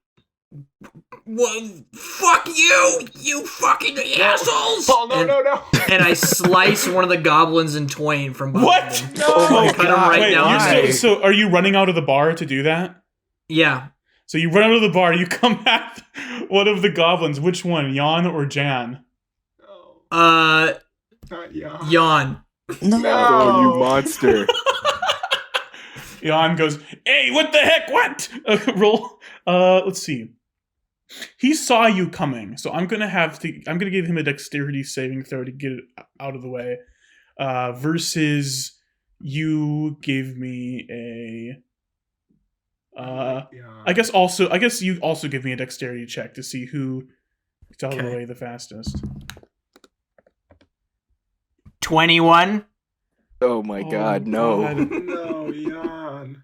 S4: "Well, fuck you, you fucking assholes!"
S1: Oh, no.
S4: And I slice one of the goblins in twain from behind
S3: What?
S4: him.
S2: Oh my
S4: Cut him
S2: god!
S4: right
S3: Wait,
S4: down.
S3: you're so are you running out of the bar to do that?
S4: Yeah.
S3: So you run out of the bar, you come at one of the goblins. Which one, Jan or Jan?
S1: No, not Jan.
S4: Yawn.
S5: No.
S2: Oh, you monster!
S3: Jan goes, "Hey, what the heck? What?" Roll. Let's see. He saw you coming, so I'm gonna give him a dexterity saving throw to get it out of the way. Versus you gave me a. I guess you also give me a dexterity check to see who gets out of the
S4: Okay.
S3: way the fastest.
S4: 21.
S2: Oh my god! No.
S3: God.
S1: No, Jan.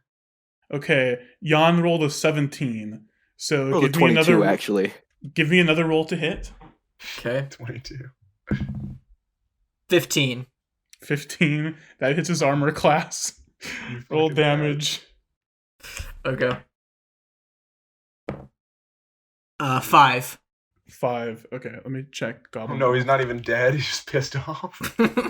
S3: Okay, Jan rolled a 17. So
S2: Rolled a
S3: give me
S2: 22
S3: another.
S2: actually.
S3: Give me another roll to hit.
S4: Okay.
S1: 22.
S4: 15.
S3: 15. That hits his armor class.
S1: You
S3: Roll
S1: fucking
S3: damage.
S4: Okay. 5.
S3: 5. Okay, let me check.
S1: bad. Oh,
S3: Goblin.
S1: no, he's not even dead. He's just pissed off.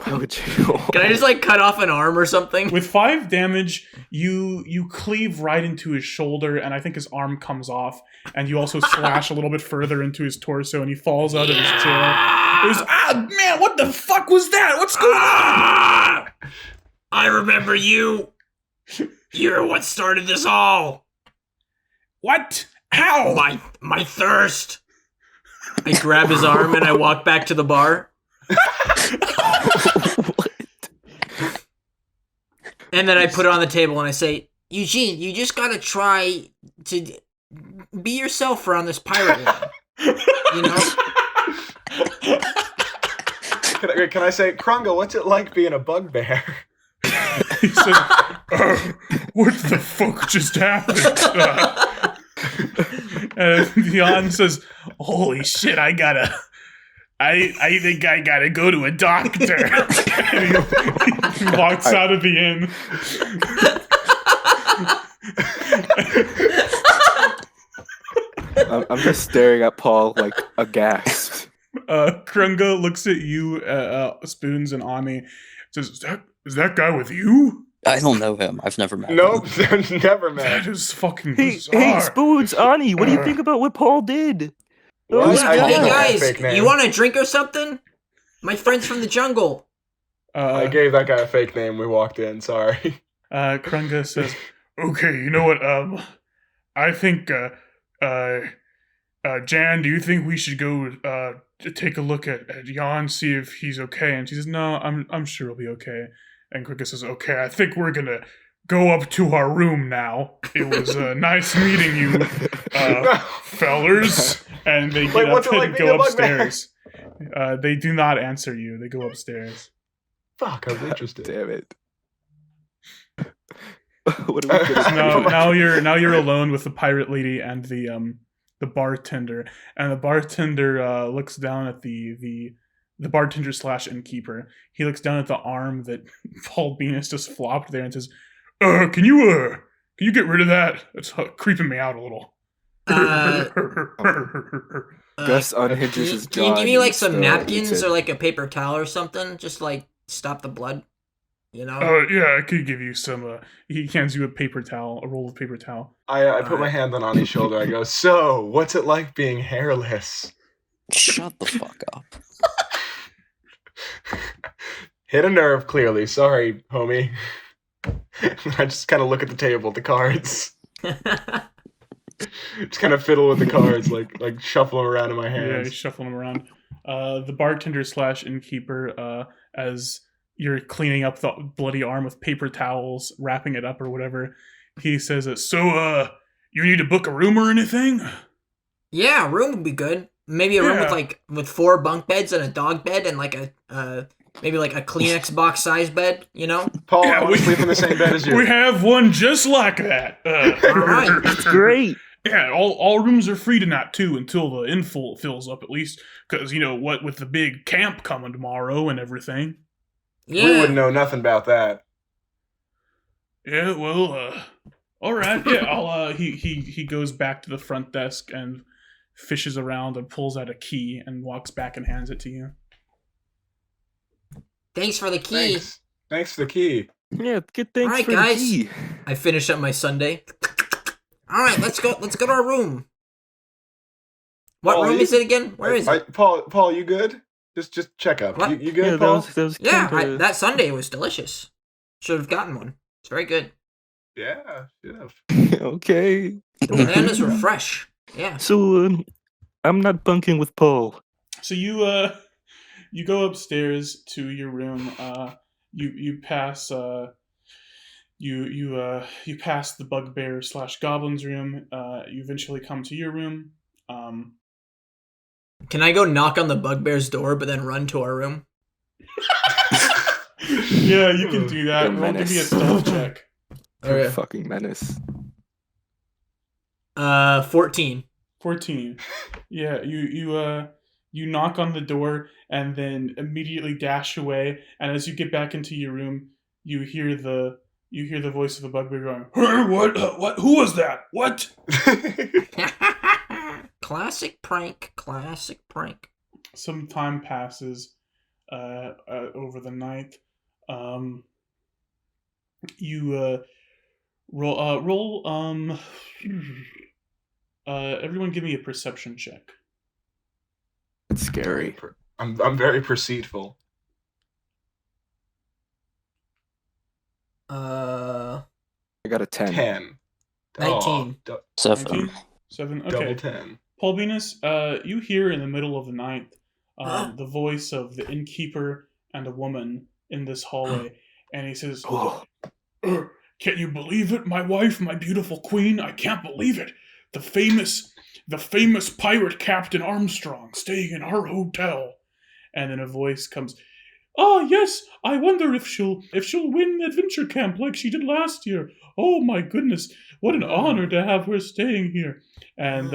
S2: Oh, chill.
S4: Can I just cut off an arm or something?
S3: With 5 damage, you cleave right into his shoulder, and I think his arm comes off. And you also slash a little bit further into his torso, and he falls out of his chair. It was, man, what the fuck was that? What's going on?
S4: I remember you. You're what started this all.
S3: What? How?
S4: My thirst. I grab his arm and I walk back to the bar. And then I put it on the table and I say, "Eugene, you just gotta try to be yourself around this pirate line. You know?"
S1: Can I say, Krunga, what's it like being a bugbear?
S3: He says, what the fuck just happened? And Jan says, holy shit, I think I gotta go to a doctor. And he walks out of the inn.
S2: I'm just staring at Paul like aghast.
S3: Krunga looks at you, Spoons and Aani, says, is that guy with you?
S5: I don't know him. I've never met
S1: Nope,
S5: him.
S1: never
S3: That
S1: met.
S3: is fucking
S2: Hey,
S3: bizarre.
S2: Spoons, Aani, what do you think about what Paul did?
S1: What?
S2: Who's
S1: I
S2: Paul?
S1: gave
S4: Hey
S1: that guy a
S4: guys,
S1: fake name.
S4: you want a drink or something? My friend's from the jungle.
S1: I gave that guy a fake name. We walked in. Sorry.
S3: Krunga says, okay, you know what, I think, Jan, do you think we should go, to take a look at Jan, see if he's okay? And she says, no, I'm sure he'll be okay. And Krunga says, okay, I think we're gonna go up to our room now. It was, nice meeting you, fellers. And they get
S1: Wait,
S3: up
S1: what's it like
S3: and
S1: being
S3: go
S1: a bugbear?
S3: upstairs. They do not answer you. They go upstairs.
S1: Fuck, I was interested.
S2: Damn it. What are we
S3: So
S2: gonna do?
S3: now you're alone with the pirate lady and the bartender, and the bartender looks down at the bartender / innkeeper. He looks down at the arm that Paul Beenis just flopped there and says, can you get rid of that? It's creeping me out a little."
S2: Gus unhinges his
S4: Can you
S2: jaw.
S4: give me
S2: and
S4: like some
S2: eats
S4: napkins
S2: it.
S4: or like a paper towel or something? Just like stop the blood, you know?
S3: Yeah, I could give you some. He hands you a paper towel, a roll of paper towel.
S1: I put my hand on Ani's shoulder. I go, so, what's it like being hairless?
S5: Shut the fuck up.
S1: Hit a nerve, clearly. Sorry, homie. I just kind of look at the table, the cards. Just kind of fiddle with the cards, like shuffle them around in my
S3: Yeah,
S1: hands.
S3: he's shuffling them around. The bartender / innkeeper, as you're cleaning up the bloody arm with paper towels, wrapping it up or whatever, he says, so, you need to book a room or anything?
S4: Yeah, room would be good. Maybe a room
S3: Yeah.
S4: with 4 bunk beds and a dog bed and like a maybe like a Kleenex box size bed. You know.
S1: Paul,
S3: Yeah,
S1: I want to sleep in the same bed as you.
S3: We have one just like that.
S4: All right.
S2: That's great.
S3: Yeah, all rooms are free tonight too until the infill fills up at least, because you know what, with the big camp coming tomorrow and everything.
S4: Yeah.
S1: We wouldn't know nothing about that.
S3: Yeah, well, all right. Yeah, I'll. He goes back to the front desk and fishes around and pulls out a key and walks back and hands it to you.
S4: Thanks for the key.
S1: Thanks for the key.
S2: Yeah, good thanks
S4: Alright,
S2: for
S4: guys.
S2: the key.
S4: I finish up my Sunday. All right, let's go. Let's go to our room. What
S1: Paul,
S4: room
S1: you-
S4: is it again? Where is it?
S1: Paul, you good? Just check up.
S4: What?
S1: You good,
S2: Yeah,
S1: Paul?
S2: that was
S4: Yeah,
S2: kinda...
S4: that Sunday was delicious. Should have gotten one. It's very good.
S1: Yeah, should have.
S2: Okay.
S4: The bananas were fresh. Yeah.
S2: So, I'm not bunking with Paul.
S3: So you go upstairs to your room. You pass you pass the bugbear / goblin's room. You eventually come to your room.
S4: Can I go knock on the bugbear's door, but then run to our room?
S3: Yeah, you can do that.
S2: You're a
S3: Roll, give me a
S2: menace.
S3: stealth check.
S2: You're a
S4: Okay.
S2: fucking menace.
S4: 14.
S3: 14. Yeah, you knock on the door and then immediately dash away. And as you get back into your room, you hear the voice of the bugbear going, "Hey, what? Who was that? What?"
S4: Classic prank. Classic prank.
S3: Some time passes over the night. You roll. Everyone, give me a perception check.
S2: It's scary.
S1: I'm very perceitful.
S2: I got a 10.
S1: 10.
S4: 19.
S1: Oh,
S5: 7.
S3: 19? 7.
S1: double
S3: Okay.
S1: 10.
S3: Paul Beenis, you hear in the middle of the night the voice of the innkeeper and a woman in this hallway, and he says,
S2: Oh,
S3: "Can you believe it, my wife, my beautiful queen? I can't believe it. The famous pirate Captain Armstrong staying in our hotel." And then a voice comes, "Ah, yes, I wonder if she'll win adventure camp like she did last year. Oh my goodness, what an honor to have her staying here." And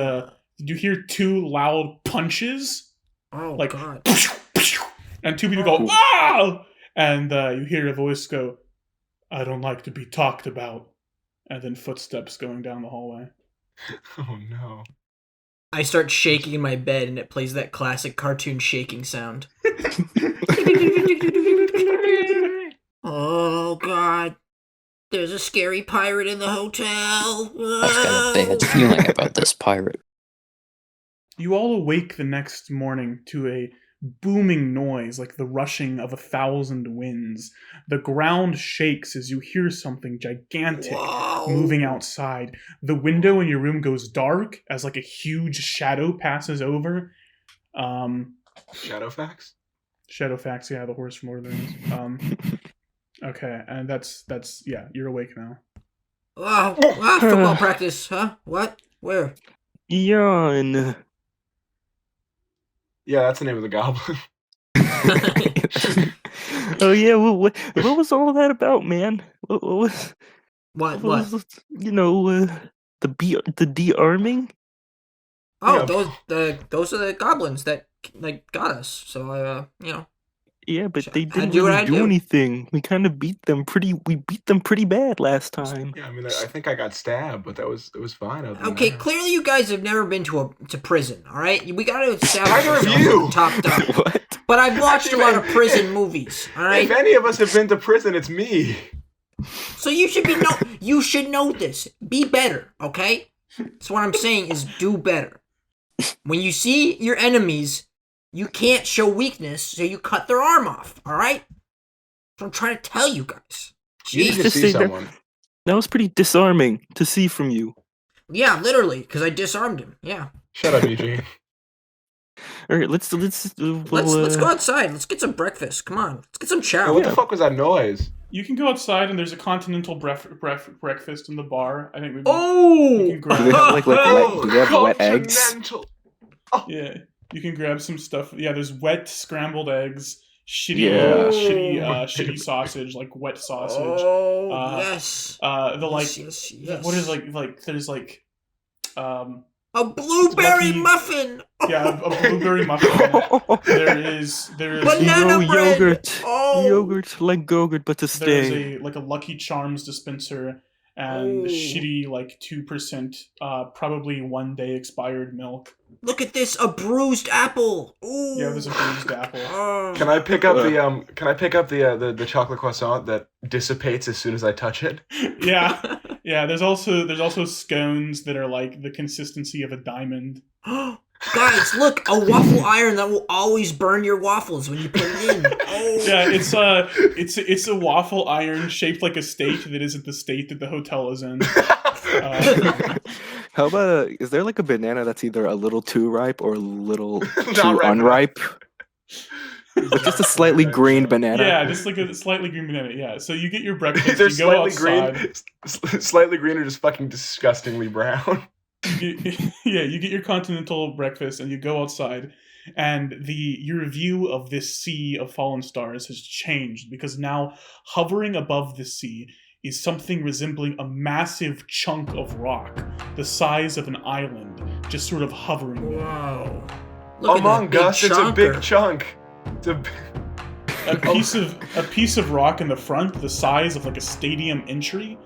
S3: you hear 2 loud punches,
S4: Oh,
S3: like,
S4: God.
S3: and 2 people go, "Ah!" And you hear a voice go, "I don't like to be talked about." And then footsteps going down the hallway.
S1: Oh no.
S4: I start shaking in my bed, and it plays that classic cartoon shaking sound. Oh, God. There's a scary pirate in the hotel.
S5: I've got a bad feeling about this pirate.
S3: You all awake the next morning to a booming noise like the rushing of 1,000 winds. The ground shakes as you hear something gigantic
S4: Whoa.
S3: moving outside. The window in your room goes dark as like a huge shadow passes over.
S1: Shadowfax?
S3: Shadowfax, yeah, the horse from Lord of the Rings. Okay, and that's yeah, you're awake now.
S4: Football practice, huh? What? Where?
S2: yawn.
S1: Yeah, that's the name of the goblin.
S2: Oh yeah, what was all of that about, man? What was
S4: What?
S2: was the de-arming?
S4: Oh,
S1: Yeah.
S4: those are the goblins that got us. So
S2: Yeah, but they
S4: I
S2: didn't
S4: do what
S2: really
S4: I
S2: do
S4: do.
S2: anything. We kind of beat them pretty bad last time.
S1: Yeah, I mean, I think I got stabbed, but it was fine. Other than
S4: Okay,
S1: that.
S4: clearly you guys have never been to prison, all right? We got to establish
S1: Neither have
S4: ourselves
S1: you.
S4: from top down.
S2: What?
S4: But I've watched
S1: Actually,
S4: a lot of
S1: man,
S4: prison movies, all right?
S1: If any of us have been to prison, it's me.
S4: So you should know this. Be better, okay? So what I'm saying is do better. When you see your enemies, you can't show weakness, so you cut their arm off, all right? That's what I'm trying to tell you guys.
S1: You need
S4: Jeez.
S1: to
S2: Just
S1: see
S2: say that-
S1: someone.
S2: That was pretty disarming to see from you.
S4: Yeah, literally, because I disarmed him. Yeah.
S1: Shut up, Eugene.
S2: All right, let's
S4: Let's go outside. Let's get some breakfast. Come on. Let's get some chow.
S1: What the fuck was that noise?
S3: You can go outside and there's a continental breakfast in the bar. I think we
S4: Oh!
S3: You can grab
S2: Do they have, like,
S1: Oh,
S2: do they have wet eggs?
S1: continental.
S3: yeah. You can grab some stuff. Yeah, there's wet scrambled eggs,
S2: Yeah.
S3: shitty sausage, like wet sausage.
S4: Oh, yes.
S3: Yes. What is like? There's like,
S4: a blueberry
S3: lucky-
S4: muffin.
S3: yeah, a blueberry muffin. There is
S4: Banana bread.
S2: Yogurt.
S4: Oh.
S2: Yogurt, like Gogurt, but to
S3: there's
S2: stay.
S3: a Lucky Charms dispenser and
S4: Oh.
S3: shitty like 2%, probably 1 day expired milk.
S4: Look at this, a bruised apple. Ooh.
S3: Yeah, there's a bruised apple.
S4: Oh.
S1: Can I pick up the chocolate croissant that dissipates as soon as I touch it?
S3: Yeah, yeah. There's also scones that are like the consistency of a diamond.
S4: Guys, look, a waffle iron that will always burn your waffles when you put it in. Oh.
S3: Yeah, it's a waffle iron shaped like a state that isn't the state that the hotel is in.
S2: How about is there like a banana that's either a little too ripe or a little
S1: Not
S2: too
S1: ripe
S2: unripe? Like just a slightly green banana.
S3: Yeah, just like a slightly green banana. Yeah, so you get your breakfast.
S1: They're
S3: You go
S1: slightly
S3: outside.
S1: green, slightly green, or just fucking disgustingly brown.
S3: You get your continental breakfast and you go outside, and your view of this sea of fallen stars has changed because now hovering above the sea is something resembling a massive chunk of rock the size of an island, just sort of hovering there.
S4: Wow. Look at
S1: Among
S4: that big
S1: Us, it's a big
S4: chunker.
S1: chunk. It's a
S3: A piece of rock in the front, the size of like a stadium entry,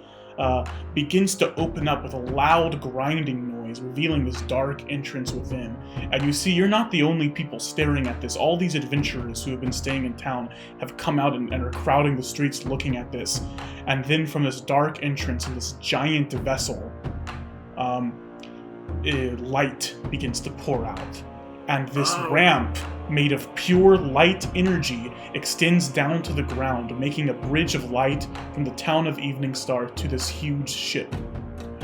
S3: begins to open up with a loud grinding noise, revealing this dark entrance within. And you see, you're not the only people staring at this. All these adventurers who have been staying in town have come out and are crowding the streets looking at this. And then from this dark entrance in this giant vessel, light begins to pour out. And this ramp, made of pure light energy, extends down to the ground, making a bridge of light from the town of Eveningstar to this huge ship.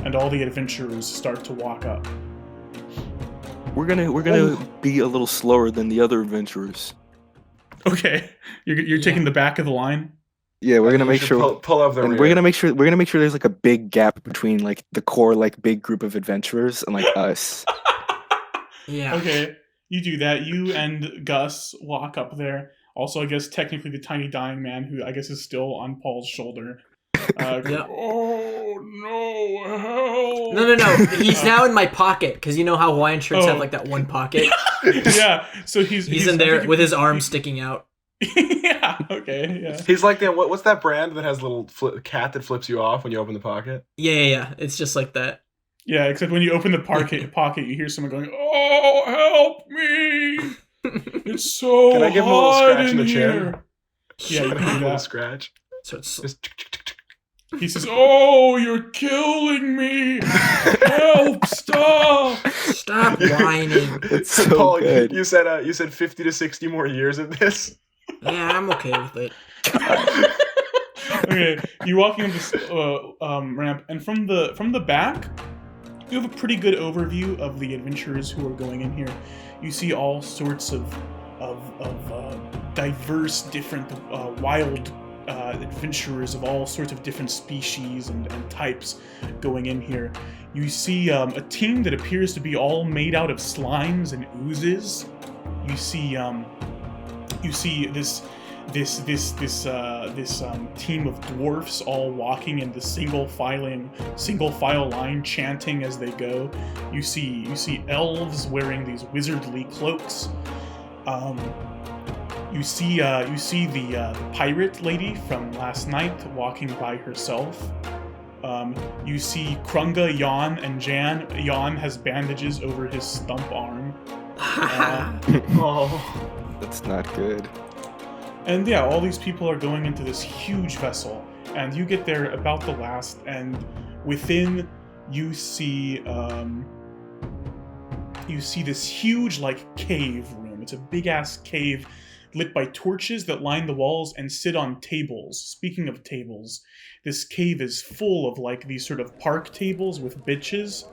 S3: And all the adventurers start to walk up.
S2: We're gonna be a little slower than the other adventurers.
S3: Okay, you're taking the back of the line.
S2: Yeah, we're gonna make sure.
S1: pull up the
S2: And
S1: rear.
S2: we're gonna make sure there's like a big gap between like the core like big group of adventurers and like us.
S4: Yeah.
S3: Okay, you do that. You and Gus walk up there. Also, I guess technically the tiny dying man, who I guess is still on Paul's shoulder.
S4: Yeah.
S3: Oh no! Help!
S4: No. He's now in my pocket because you know how Hawaiian shirts have
S3: Oh.
S4: like that one pocket.
S3: Yeah. So he's
S4: in
S3: I
S4: there
S3: think
S4: with his arm sticking out.
S3: Yeah. Okay. Yeah.
S1: He's like the what's that brand that has a little cat that flips you off when you open the pocket?
S4: Yeah. It's just like that.
S3: Yeah. Except when you open the pocket, you hear someone going, "Oh, help me! It's so
S1: Can I give him a little
S3: hot
S1: scratch in the chin?
S3: here." Yeah, you can
S1: A
S3: do
S1: little
S3: that.
S1: scratch.
S4: So it's
S1: Just
S3: He says, "Oh, you're killing me! Help! Stop!"
S4: stop whining.
S2: It's so
S1: Paul,
S2: good.
S1: you said 50 to 60 more years of this.
S4: Yeah, I'm okay with it.
S3: Okay, you're walking up this ramp, and from the back, you have a pretty good overview of the adventurers who are going in here. You see all sorts of diverse, different wild adventurers of all sorts of different species and types going in here. You see a team that appears to be all made out of slimes and oozes. You see this team of dwarfs all walking in the single file line, chanting as they go. You see elves wearing these wizardly cloaks. You see the pirate lady from last night walking by herself. You see Krunga, Jan, and Jan. Jan has bandages over his stump arm.
S1: Oh.
S2: That's not good.
S3: And yeah, all these people are going into this huge vessel, and you get there about the last, and within you see this huge like cave room. It's a big ass cave lit by torches that line the walls and sit on tables. Speaking of tables, this cave is full of like these sort of park tables with benches,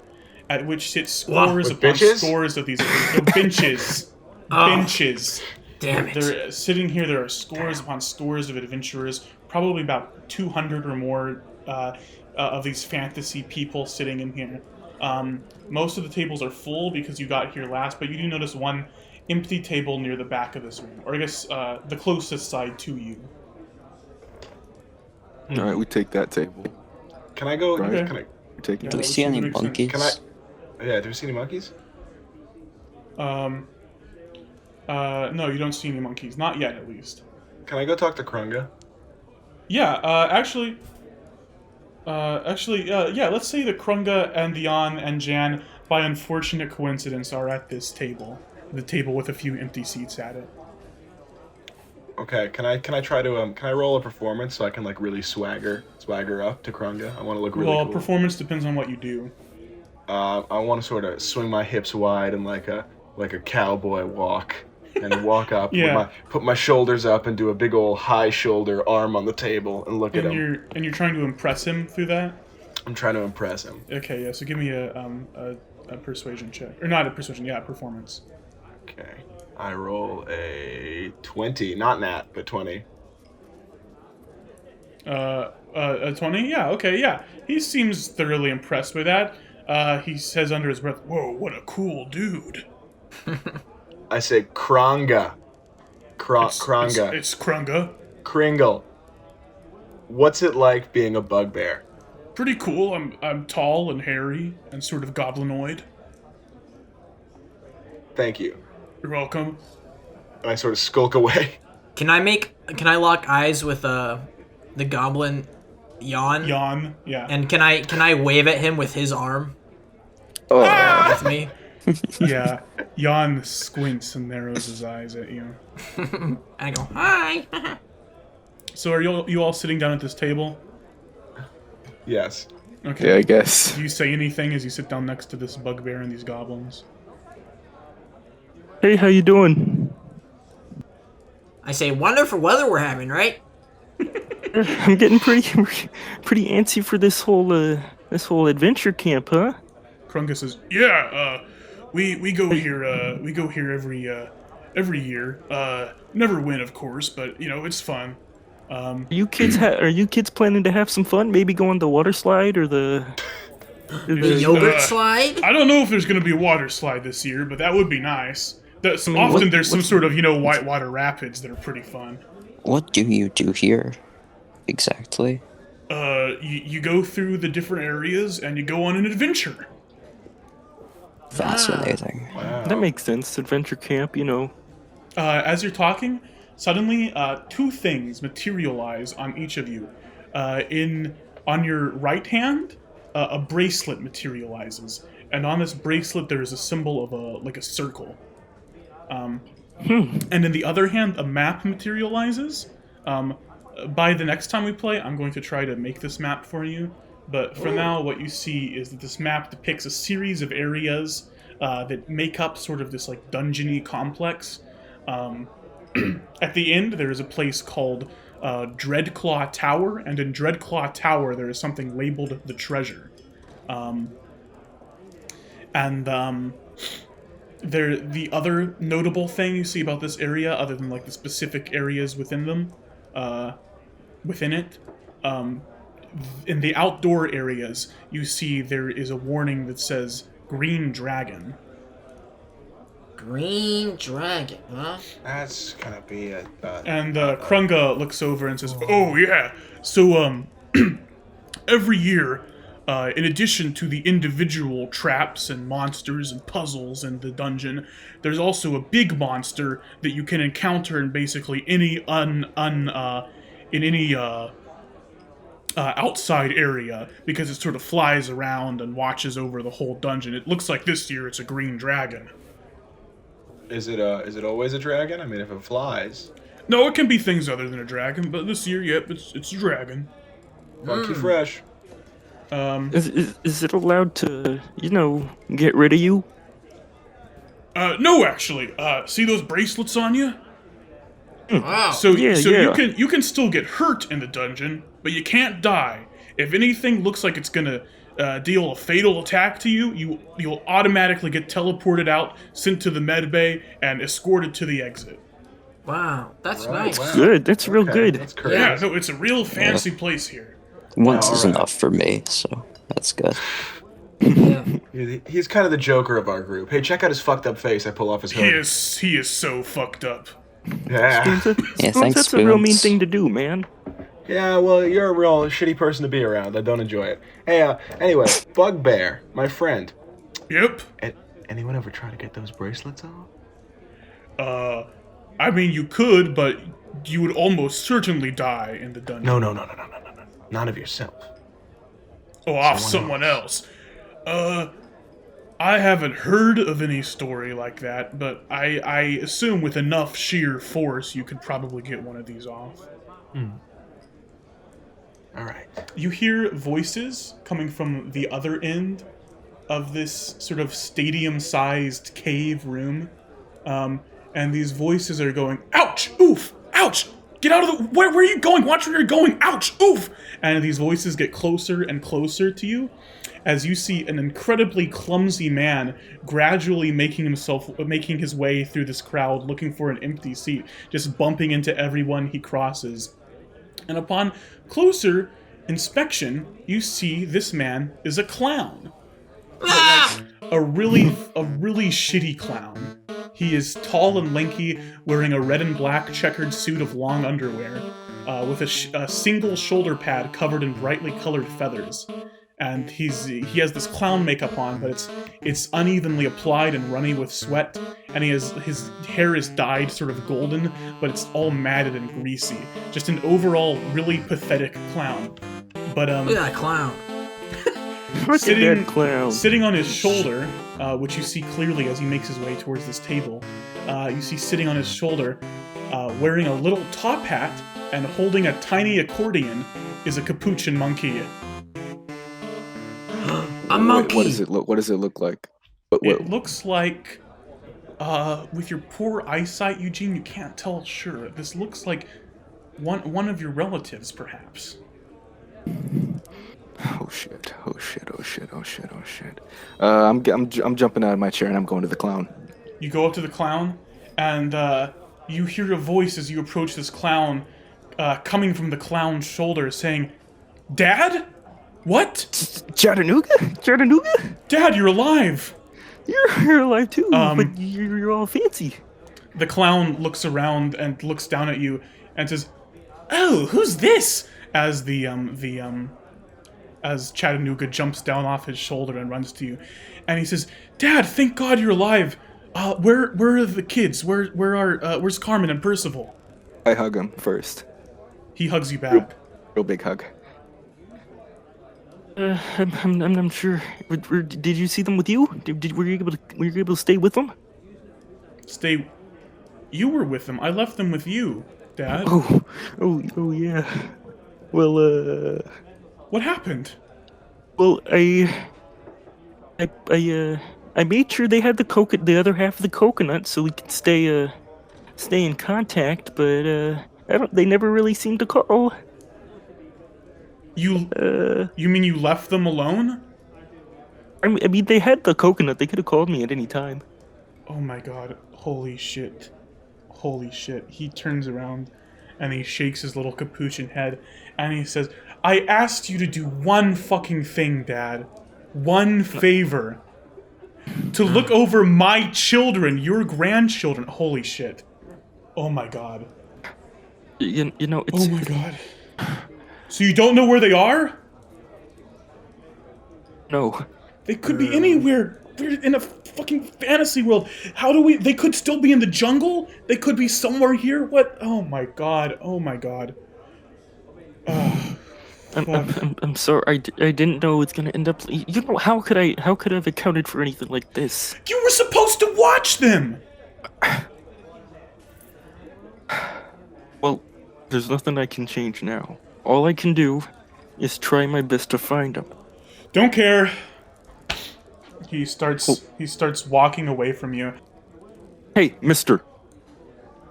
S3: at which sit scores
S1: with
S3: upon
S1: bitches?
S3: scores of these benches.
S4: Oh.
S3: Benches.
S4: Damn it.
S3: They're sitting here. There are scores upon scores of adventurers, probably about 200 or more of these fantasy people sitting in here. Most of the tables are full because you got here last, but you do notice one empty table near the back of this room, or I guess the closest side to you.
S2: All right, we take that table.
S1: Can I go?
S2: Right.
S1: Can I?
S2: We take
S3: Yeah,
S5: Do we
S3: that
S5: see
S3: would
S5: any
S3: make sense.
S5: monkeys?
S1: Can I? Yeah. Do we see any monkeys?
S3: No, you don't see any monkeys. Not yet, at least.
S1: Can I go talk to Krunga?
S3: Yeah, actually, yeah, let's say that Krunga and Dion and Jan, by unfortunate coincidence, are at this table. The table with a few empty seats at it.
S1: Okay. Can I try to can I roll a performance so I can like really swagger up to Krunga? I want to look really
S3: Well,
S1: cool.
S3: performance depends on what you do.
S1: I want to sort of swing my hips wide and like a cowboy walk, and walk up.
S3: Yeah.
S1: Put my shoulders up and do a big old high shoulder arm on the table and look at him.
S3: And you're trying to impress him through that?
S1: I'm trying to impress him.
S3: Okay, yeah, so give me a persuasion check. Or not a persuasion, yeah, performance.
S1: Okay. I roll a 20, not nat, but 20.
S3: A 20? Yeah, okay, yeah. He seems thoroughly impressed with that. He says under his breath, "Whoa, what a cool dude."
S1: I say Krunga. Krunga.
S3: It's Krunga.
S1: Kringle. What's it like being a bugbear?
S3: Pretty cool. I'm tall and hairy and sort of goblinoid.
S1: Thank you.
S3: You're welcome.
S1: And I sort of skulk away.
S4: Can I lock eyes with the goblin Jan?
S3: Yawn, yeah.
S4: And can I wave at him with his arm
S2: Oh,
S4: with me?
S3: Yeah. Yawn squints and narrows his eyes at you.
S4: And I go, hi.
S3: So are you all sitting down at this table?
S1: Yes.
S3: Okay.
S2: yeah, I guess.
S3: Do you say anything as you sit down next to this bugbear and these goblins?
S2: Hey, how you doing?
S4: I say, wonderful weather we're having, right?
S7: I'm getting pretty antsy for this whole adventure camp, huh?
S3: Krunga says, "Yeah, we go here every year. Never win, of course, but you know it's fun.
S7: Are you kids planning to have some fun? Maybe go on the water slide or the
S4: The yogurt slide?
S3: I don't know if there's gonna be a water slide this year, but that would be nice. Often there's some sort of whitewater rapids that are pretty fun.
S5: What do you do here, exactly?
S3: You go through the different areas and you go on an adventure.
S5: Fascinating.
S7: That makes sense. Adventure camp,
S3: As you're talking, suddenly two things materialize on each of you. On your right hand, a bracelet materializes, and on this bracelet there is a symbol of a circle. And in the other hand, a map materializes. By the next time we play, I'm going to try to make this map for you. But for now, what you see is that this map depicts a series of areas that make up sort of this like dungeony complex. At the end, there is a place called Dreadclaw Tower, and in Dreadclaw Tower there is something labeled the treasure. The other notable thing you see about this area, other than like the specific areas within them, within it, in the outdoor areas, you see there is a warning that says "Green Dragon."
S4: Green dragon, huh?
S1: That's gonna be a.
S3: And Krunga looks over and says, "Oh yeah, so every year, in addition to the individual traps and monsters and puzzles in the dungeon, there's also a big monster that you can encounter in basically any outside area, because it sort of flies around and watches over the whole dungeon. It looks like this year it's a green dragon."
S1: Is it always a dragon? I mean, if it flies.
S3: No, it can be things other than a dragon, but this year, yep, it's a dragon.
S1: Funky fresh.
S7: Is it allowed to, get rid of you?
S3: No, actually. See those bracelets on you?
S4: Wow.
S3: So
S7: Yeah.
S3: you can still get hurt in the dungeon, but you can't die. If anything looks like it's gonna deal a fatal attack to you, you'll automatically get teleported out, sent to the med bay, and escorted to the exit.
S4: Wow, that's
S1: Right,
S4: nice.
S1: wow.
S7: Good. That's real
S1: Okay,
S7: good.
S1: That's courteous.
S3: Yeah, no, it's a real fancy place here.
S5: Once is
S1: alright.
S5: enough for me, so that's good.
S4: Yeah.
S1: He's kind of the Joker of our group. Hey, check out his fucked up face. I pull off his hood.
S3: He is so fucked up.
S1: Yeah.
S5: Yeah,
S7: Spoons,
S5: thanks,
S7: that's a real mean
S5: Spoons.
S7: thing to do, man.
S1: Yeah, well, you're a real shitty person to be around. I don't enjoy it. Hey, anyway, Bugbear, my friend.
S3: Yep.
S1: Anyone ever try to get those bracelets off?
S3: I mean, you could, but you would almost certainly die in the dungeon.
S1: No. None of yourself.
S3: Oh, off someone else. I haven't heard of any story like that, but I assume with enough sheer force you could probably get one of these off.
S1: All right.
S3: You hear voices coming from the other end of this sort of stadium-sized cave room, and these voices are going, "Ouch! Oof! Ouch! Get out of the... Where are you going? Watch where you're going! Ouch! Oof!" And these voices get closer and closer to you, as you see an incredibly clumsy man gradually making his way through this crowd, looking for an empty seat, just bumping into everyone he crosses. And upon closer inspection, you see this man is a clown. But like a really shitty clown. He is tall and lanky, wearing a red and black checkered suit of long underwear, with a single shoulder pad covered in brightly colored feathers. And he has this clown makeup on, but it's unevenly applied and runny with sweat, and his hair is dyed sort of golden, but it's all matted and greasy. Just an overall really pathetic clown. But
S4: Look at that clown.
S7: Look at that clown.
S3: Sitting on his shoulder, which you see clearly as he makes his way towards this table, you see sitting on his shoulder, wearing a little top hat and holding a tiny accordion, is a Capuchin Monkey.
S4: A monkey.
S2: What does it look like?
S3: It looks like, with your poor eyesight, Eugene, you can't tell sure. This looks like one of your relatives, perhaps.
S2: Oh shit! I'm jumping out of my chair and I'm going to the clown.
S3: You go up to the clown, and you hear a voice as you approach this clown, coming from the clown's shoulder, saying, "Dad? What?
S7: Chattanooga?
S3: Dad, you're alive!"
S7: You're alive too, but you're all fancy.
S3: The clown looks around and looks down at you and says, "Oh, who's this?" As as Chattanooga jumps down off his shoulder and runs to you, and he says, "Dad, thank God you're alive. Where are the kids? Where's Carmen and Percival?"
S2: I hug him first.
S3: He hugs you back.
S2: Real big hug.
S7: I'm sure. Did you see them with you? Were you able to stay with them?
S3: Stay. You were with them. I left them with you, Dad.
S7: Oh yeah. Well,
S3: What happened?
S7: Well, I made sure they had the other half of the coconut so we could stay in contact, but they never really seemed to call.
S3: You mean you left them alone?
S7: I mean, they had the coconut. They could have called me at any time.
S3: Oh my God! Holy shit! He turns around, and he shakes his little capuchin head, and he says, "I asked you to do one fucking thing, Dad. One favor. To look over my children, your grandchildren." Holy shit! Oh my God!
S7: You know, it's...
S3: Oh my God! So you don't know where they are?
S7: No.
S3: They could be anywhere. We're in a fucking fantasy world. How do we... They could still be in the jungle? They could be somewhere here? What? Oh my God.
S7: I'm sorry. I didn't know it's gonna end up... You know, how could I have accounted for anything like this?
S3: You were supposed to watch them!
S7: Well, there's nothing I can change now. All I can do is try my best to find them.
S3: Don't care. He starts walking away from you.
S7: Hey, mister.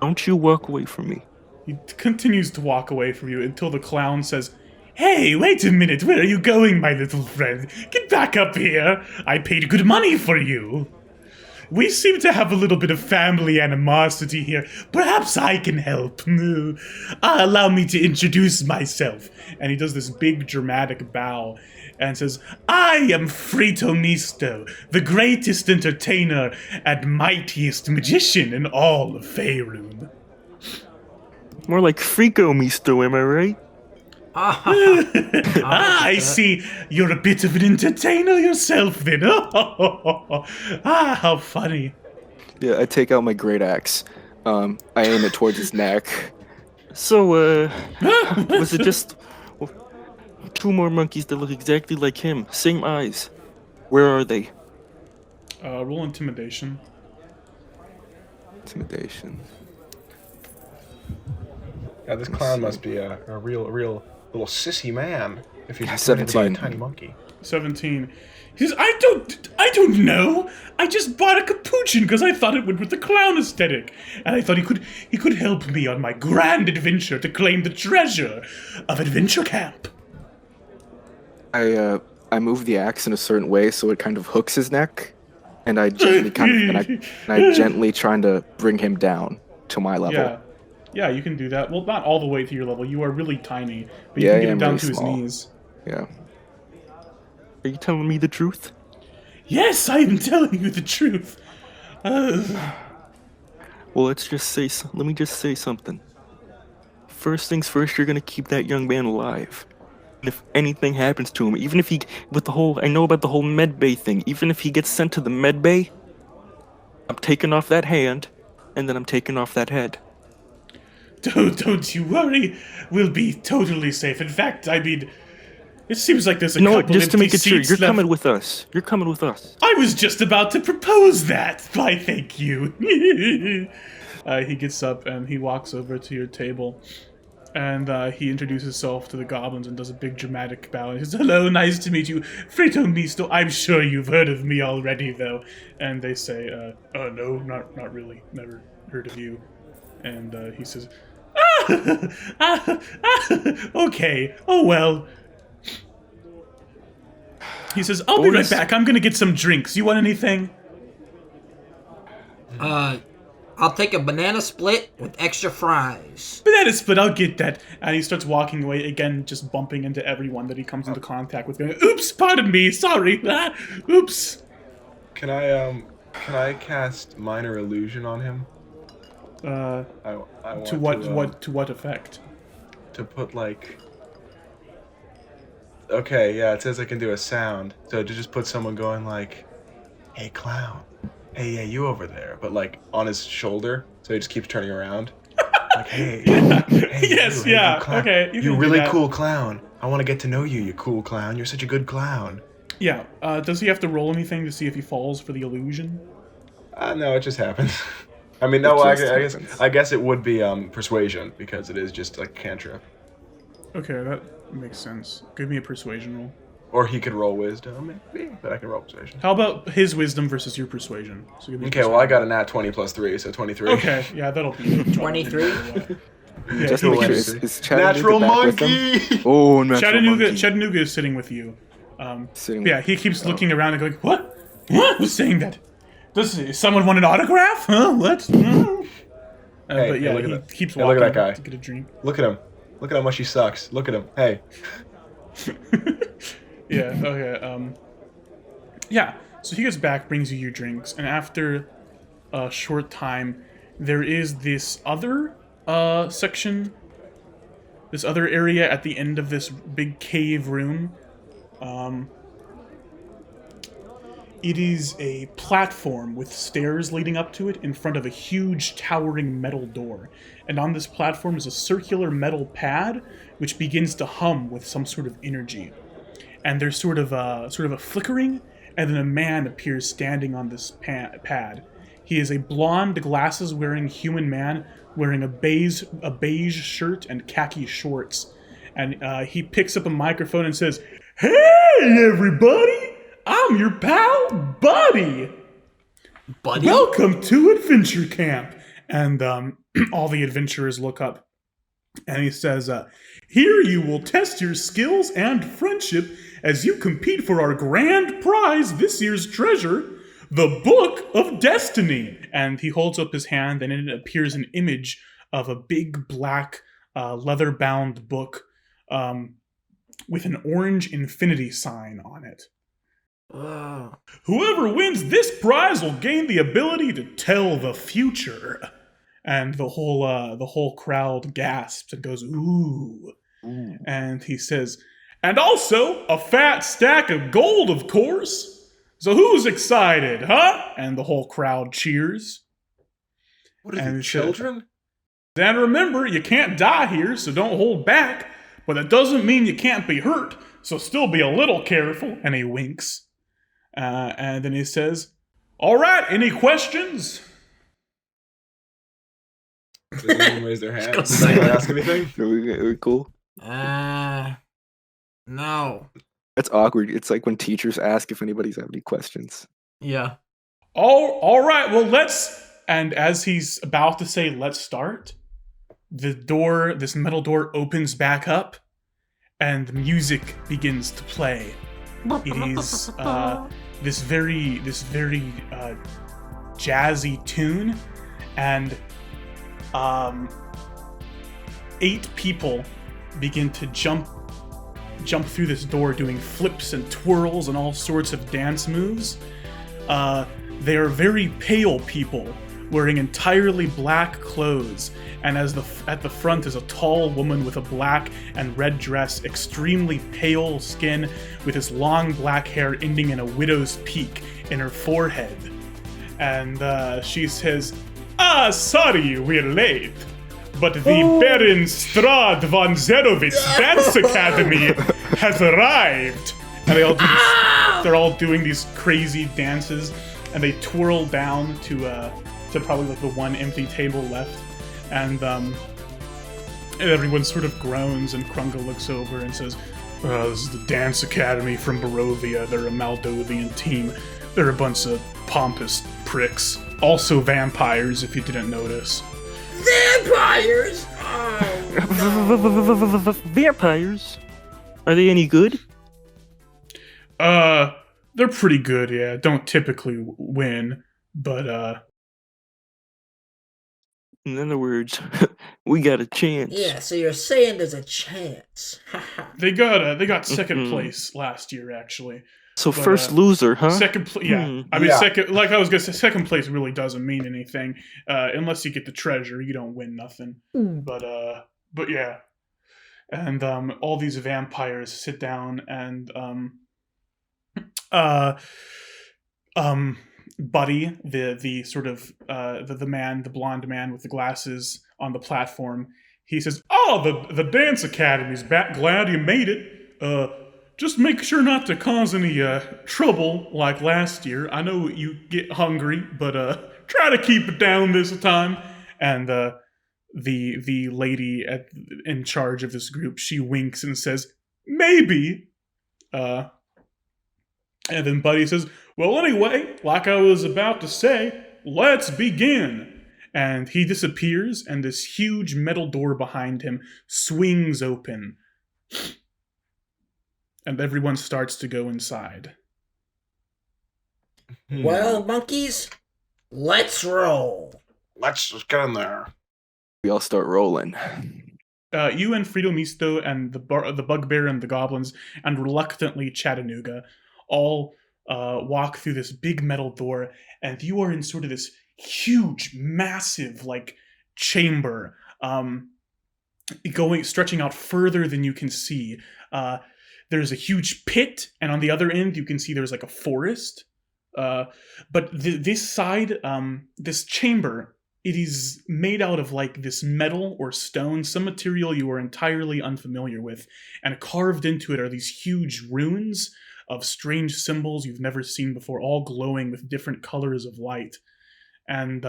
S7: Don't you walk away from me.
S3: He continues to walk away from you until the clown says, "Hey, wait a minute. Where are you going, my little friend? Get back up here. I paid good money for you." We seem to have a little bit of family animosity here. Perhaps I can help. Allow me to introduce myself. And he does this big dramatic bow and says, I am Frito Misto, the greatest entertainer and mightiest magician in all of Faerun.
S7: More like Frico Misto, am I right?
S3: I see you're a bit of an entertainer yourself then. How funny.
S2: Yeah, I take out my great axe. I aim it towards his neck.
S7: So, was it just 2 more monkeys that look exactly like him? Same eyes. Where are they?
S3: Roll intimidation.
S2: Intimidation.
S1: Yeah, this clown must be a real little sissy man if he's
S2: 17.
S1: by a tiny monkey.
S3: 17. He says, I don't know. I just bought a capuchin because I thought it went with the clown aesthetic. And I thought he could help me on my grand adventure to claim the treasure of Adventure Camp.
S2: I move the axe in a certain way so it kind of hooks his neck, and I gently trying to bring him down to my level.
S3: Yeah, you can do that. Well, not all the way to your level. You are really tiny, but you
S2: Yeah,
S3: can get
S2: I
S3: him
S2: am
S3: down
S2: really
S3: to his
S2: small.
S3: knees.
S2: Yeah.
S7: Are you telling me the truth?
S3: Yes, I am telling you the truth.
S7: Well, let me just say something. First things first, you're gonna keep that young man alive. And if anything happens to him, even if I know about the whole med bay thing, even if he gets sent to the med bay, I'm taking off that hand, and then I'm taking off that head.
S3: Don't you worry. We'll be totally safe. In fact, I mean, it seems like there's a
S7: No,
S3: couple
S7: just to
S3: empty
S7: make it sure,
S3: seats
S7: you're
S3: left.
S7: coming with us. You're coming with us.
S3: I was just about to propose that. Why, thank you. He gets up and he walks over to your table. And he introduces himself to the goblins and does a big dramatic bow. And he says, hello, nice to meet you. Frito Misto, I'm sure you've heard of me already, though. And they say, no, not really. Never heard of you. And he says, okay, oh well. He says, I'll be right back. I'm gonna get some drinks. You want anything?
S4: I'll take a banana split with extra fries.
S3: Banana split, I'll get that. And he starts walking away again, just bumping into everyone that he comes into contact with. Going, oops, pardon me, sorry. Oops.
S1: Can I cast minor illusion on him? I want
S3: To what effect?
S1: to put like. Okay, yeah, it says I can do a sound, so to just put someone going like, "Hey, clown, hey, yeah, you over there," but like on his shoulder, so he just keeps turning around. Like, hey, hey,
S3: Yes,
S1: you,
S3: yeah,
S1: hey, you clown.
S3: okay, you
S1: You
S3: can do
S1: really
S3: that.
S1: cool clown. I want to get to know you, you cool clown. You're such a good clown.
S3: Yeah. Does he have to roll anything to see if he falls for the illusion?
S1: No, it just happens. I mean, no, I
S2: just happens.
S1: guess it would be persuasion because it is just a cantrip.
S3: Okay, that makes sense. Give me a persuasion roll.
S1: Or he could roll wisdom, maybe, but I can roll persuasion.
S3: How about his wisdom versus your persuasion? So give me a
S1: Okay, well, I
S3: persuasion.
S1: got a nat 20 plus 3, so 23.
S3: Okay, yeah, that'll be
S4: 23?
S3: Yeah,
S2: Just
S3: he
S2: make sure
S3: keeps-
S2: is Chattanooga
S1: Natural
S2: back with them?
S1: monkey!
S2: Oh, natural monkey.
S3: Chattanooga is sitting with you.
S2: Sitting
S3: Yeah, he keeps looking around and going, "What? What? Who's saying that? Does someone want an autograph? Huh? What?"
S1: Hey,
S3: But yeah,
S1: look at
S3: he
S1: that.
S3: keeps
S1: Hey,
S3: walking
S1: look at that guy.
S3: to get a drink.
S1: Look at him. Look at how much he sucks. Look at him. Hey.
S3: Yeah. Okay. Yeah. So he gets back, brings you your drinks, and after a short time, there is this other section, this other area at the end of this big cave room. It is a platform with stairs leading up to it in front of a huge towering metal door. And on this platform is a circular metal pad which begins to hum with some sort of energy. And there's sort of a flickering, and then a man appears standing on this pad. He is a blonde, glasses-wearing human man wearing a beige shirt and khaki shorts. And he picks up a microphone and says, "Hey, everybody! I'm your pal, Buddy!
S4: Buddy?
S3: Welcome to Adventure Camp!" And all the adventurers look up. And he says, "Here you will test your skills and friendship as you compete for our grand prize, this year's treasure the Book of Destiny. And he holds up his hand, and in it appears an image of a big black leather-bound book with an orange infinity sign on it.
S4: Oh.
S3: Whoever wins this prize will gain the ability to tell the future. And the whole crowd gasps and goes, ooh. And he says, and also a fat stack of gold, of course. So who's excited, huh? And the whole crowd cheers.
S1: What are the children?
S3: And remember, you can't die here, so don't hold back. But that doesn't mean you can't be hurt, so still be a little careful. And he winks. And then he says, all right, any questions?
S1: Does anyone raise their hand? Does anyone ask anything?
S2: Are we cool?
S4: No.
S2: That's awkward. It's like when teachers ask if anybody's have any questions.
S4: Yeah.
S3: All right, well, let's... And as he's about to say, let's start, this metal door opens back up, and the music begins to play. It is this very jazzy tune, and 8 people begin to jump through this door, doing flips and twirls and all sorts of dance moves. They are very pale people, wearing entirely black clothes, and at the front is a tall woman with a black and red dress, extremely pale skin, with this long black hair ending in a widow's peak in her forehead. And she says, sorry we're late, but the Baron Strad von Zerovich Dance Academy has arrived. And they're all doing these crazy dances, and they twirl down to probably like the one empty table left, and everyone sort of groans, and Krunga looks over and says, this is the Dance Academy from Barovia. They're a Moldovan team. They're a bunch of pompous pricks. Also vampires, if you didn't notice.
S4: Vampires? Oh, no.
S7: Vampires? Are they any good?
S3: They're pretty good, yeah. Don't typically win, but
S7: In other words, we got a chance.
S4: Yeah, so you're saying there's a chance.
S3: they got second place last year, actually.
S7: So
S3: But,
S7: first loser, huh?
S3: Second place, yeah. I mean, second. Like I was gonna say, second place really doesn't mean anything unless you get the treasure. You don't win nothing. But yeah. And all these vampires sit down, and Buddy, the sort of the blonde man with the glasses on the platform, he says, "Oh, the dance academy's back. Glad you made it. Just make sure not to cause any trouble like last year. I know you get hungry, but try to keep it down this time." And the lady in charge of this group, she winks and says, "Maybe." And then Buddy says, "Well, anyway, like I was about to say, let's begin." And he disappears, and this huge metal door behind him swings open. And everyone starts to go inside.
S4: Well, monkeys, let's roll.
S1: Let's just get in there.
S2: We all start rolling.
S3: You and Frito Misto and the Bugbear and the Goblins and reluctantly Chattanooga all walk through this big metal door, and you are in sort of this huge, massive, like, chamber, stretching out further than you can see. There's a huge pit, and on the other end, you can see there's like a forest. But this side, this chamber, it is made out of like this metal or stone, some material you are entirely unfamiliar with, and carved into it are these huge runes of strange symbols you've never seen before, all glowing with different colors of light. And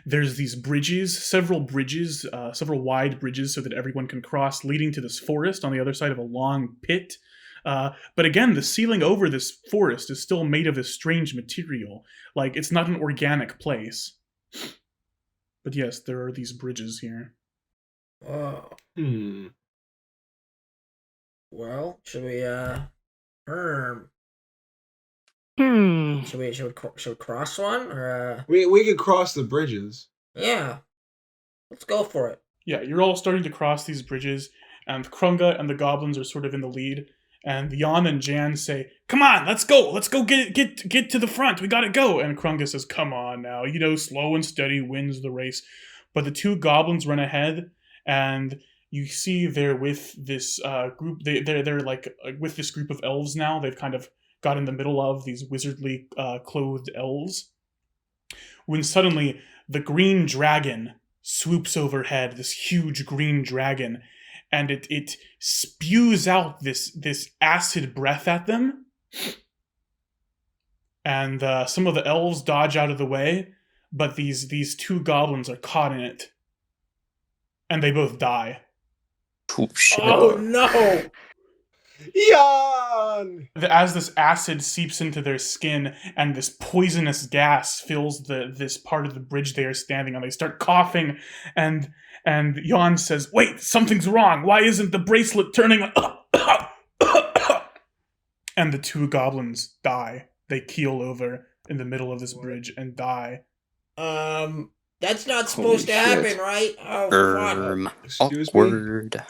S3: there's these bridges, several wide bridges so that everyone can cross, leading to this forest on the other side of a long pit. But again, the ceiling over this forest is still made of this strange material. Like, it's not an organic place. But yes, there are these bridges here.
S4: Oh. Well, should we, Should we cross one or
S1: We could cross the bridges.
S4: yeah? Let's go for it.
S3: Yeah, you're all starting to cross these bridges, and Krunga and the goblins are sort of in the lead. And Jan and Jan say, "Come on, let's go get to the front. We gotta go." And Krunga says, "Come on now, slow and steady wins the race." But the two goblins run ahead, and you see they're with this group. They're like with this group of elves now. They've kind of got in the middle of these wizardly clothed elves. When suddenly the green dragon swoops overhead, this huge green dragon, and it spews out this acid breath at them. And some of the elves dodge out of the way, but these two goblins are caught in it. And they both die.
S5: Oh, shit.
S4: Oh no!
S1: Jan!
S3: As this acid seeps into their skin and this poisonous gas fills this part of the bridge they are standing on, they start coughing, and Jan says, "Wait, something's wrong. Why isn't the bracelet turning on?" And the two goblins die. They keel over in the middle of this bridge and die.
S4: That's not supposed to happen, right? Oh, fuck.
S1: Excuse me?
S5: Awkward.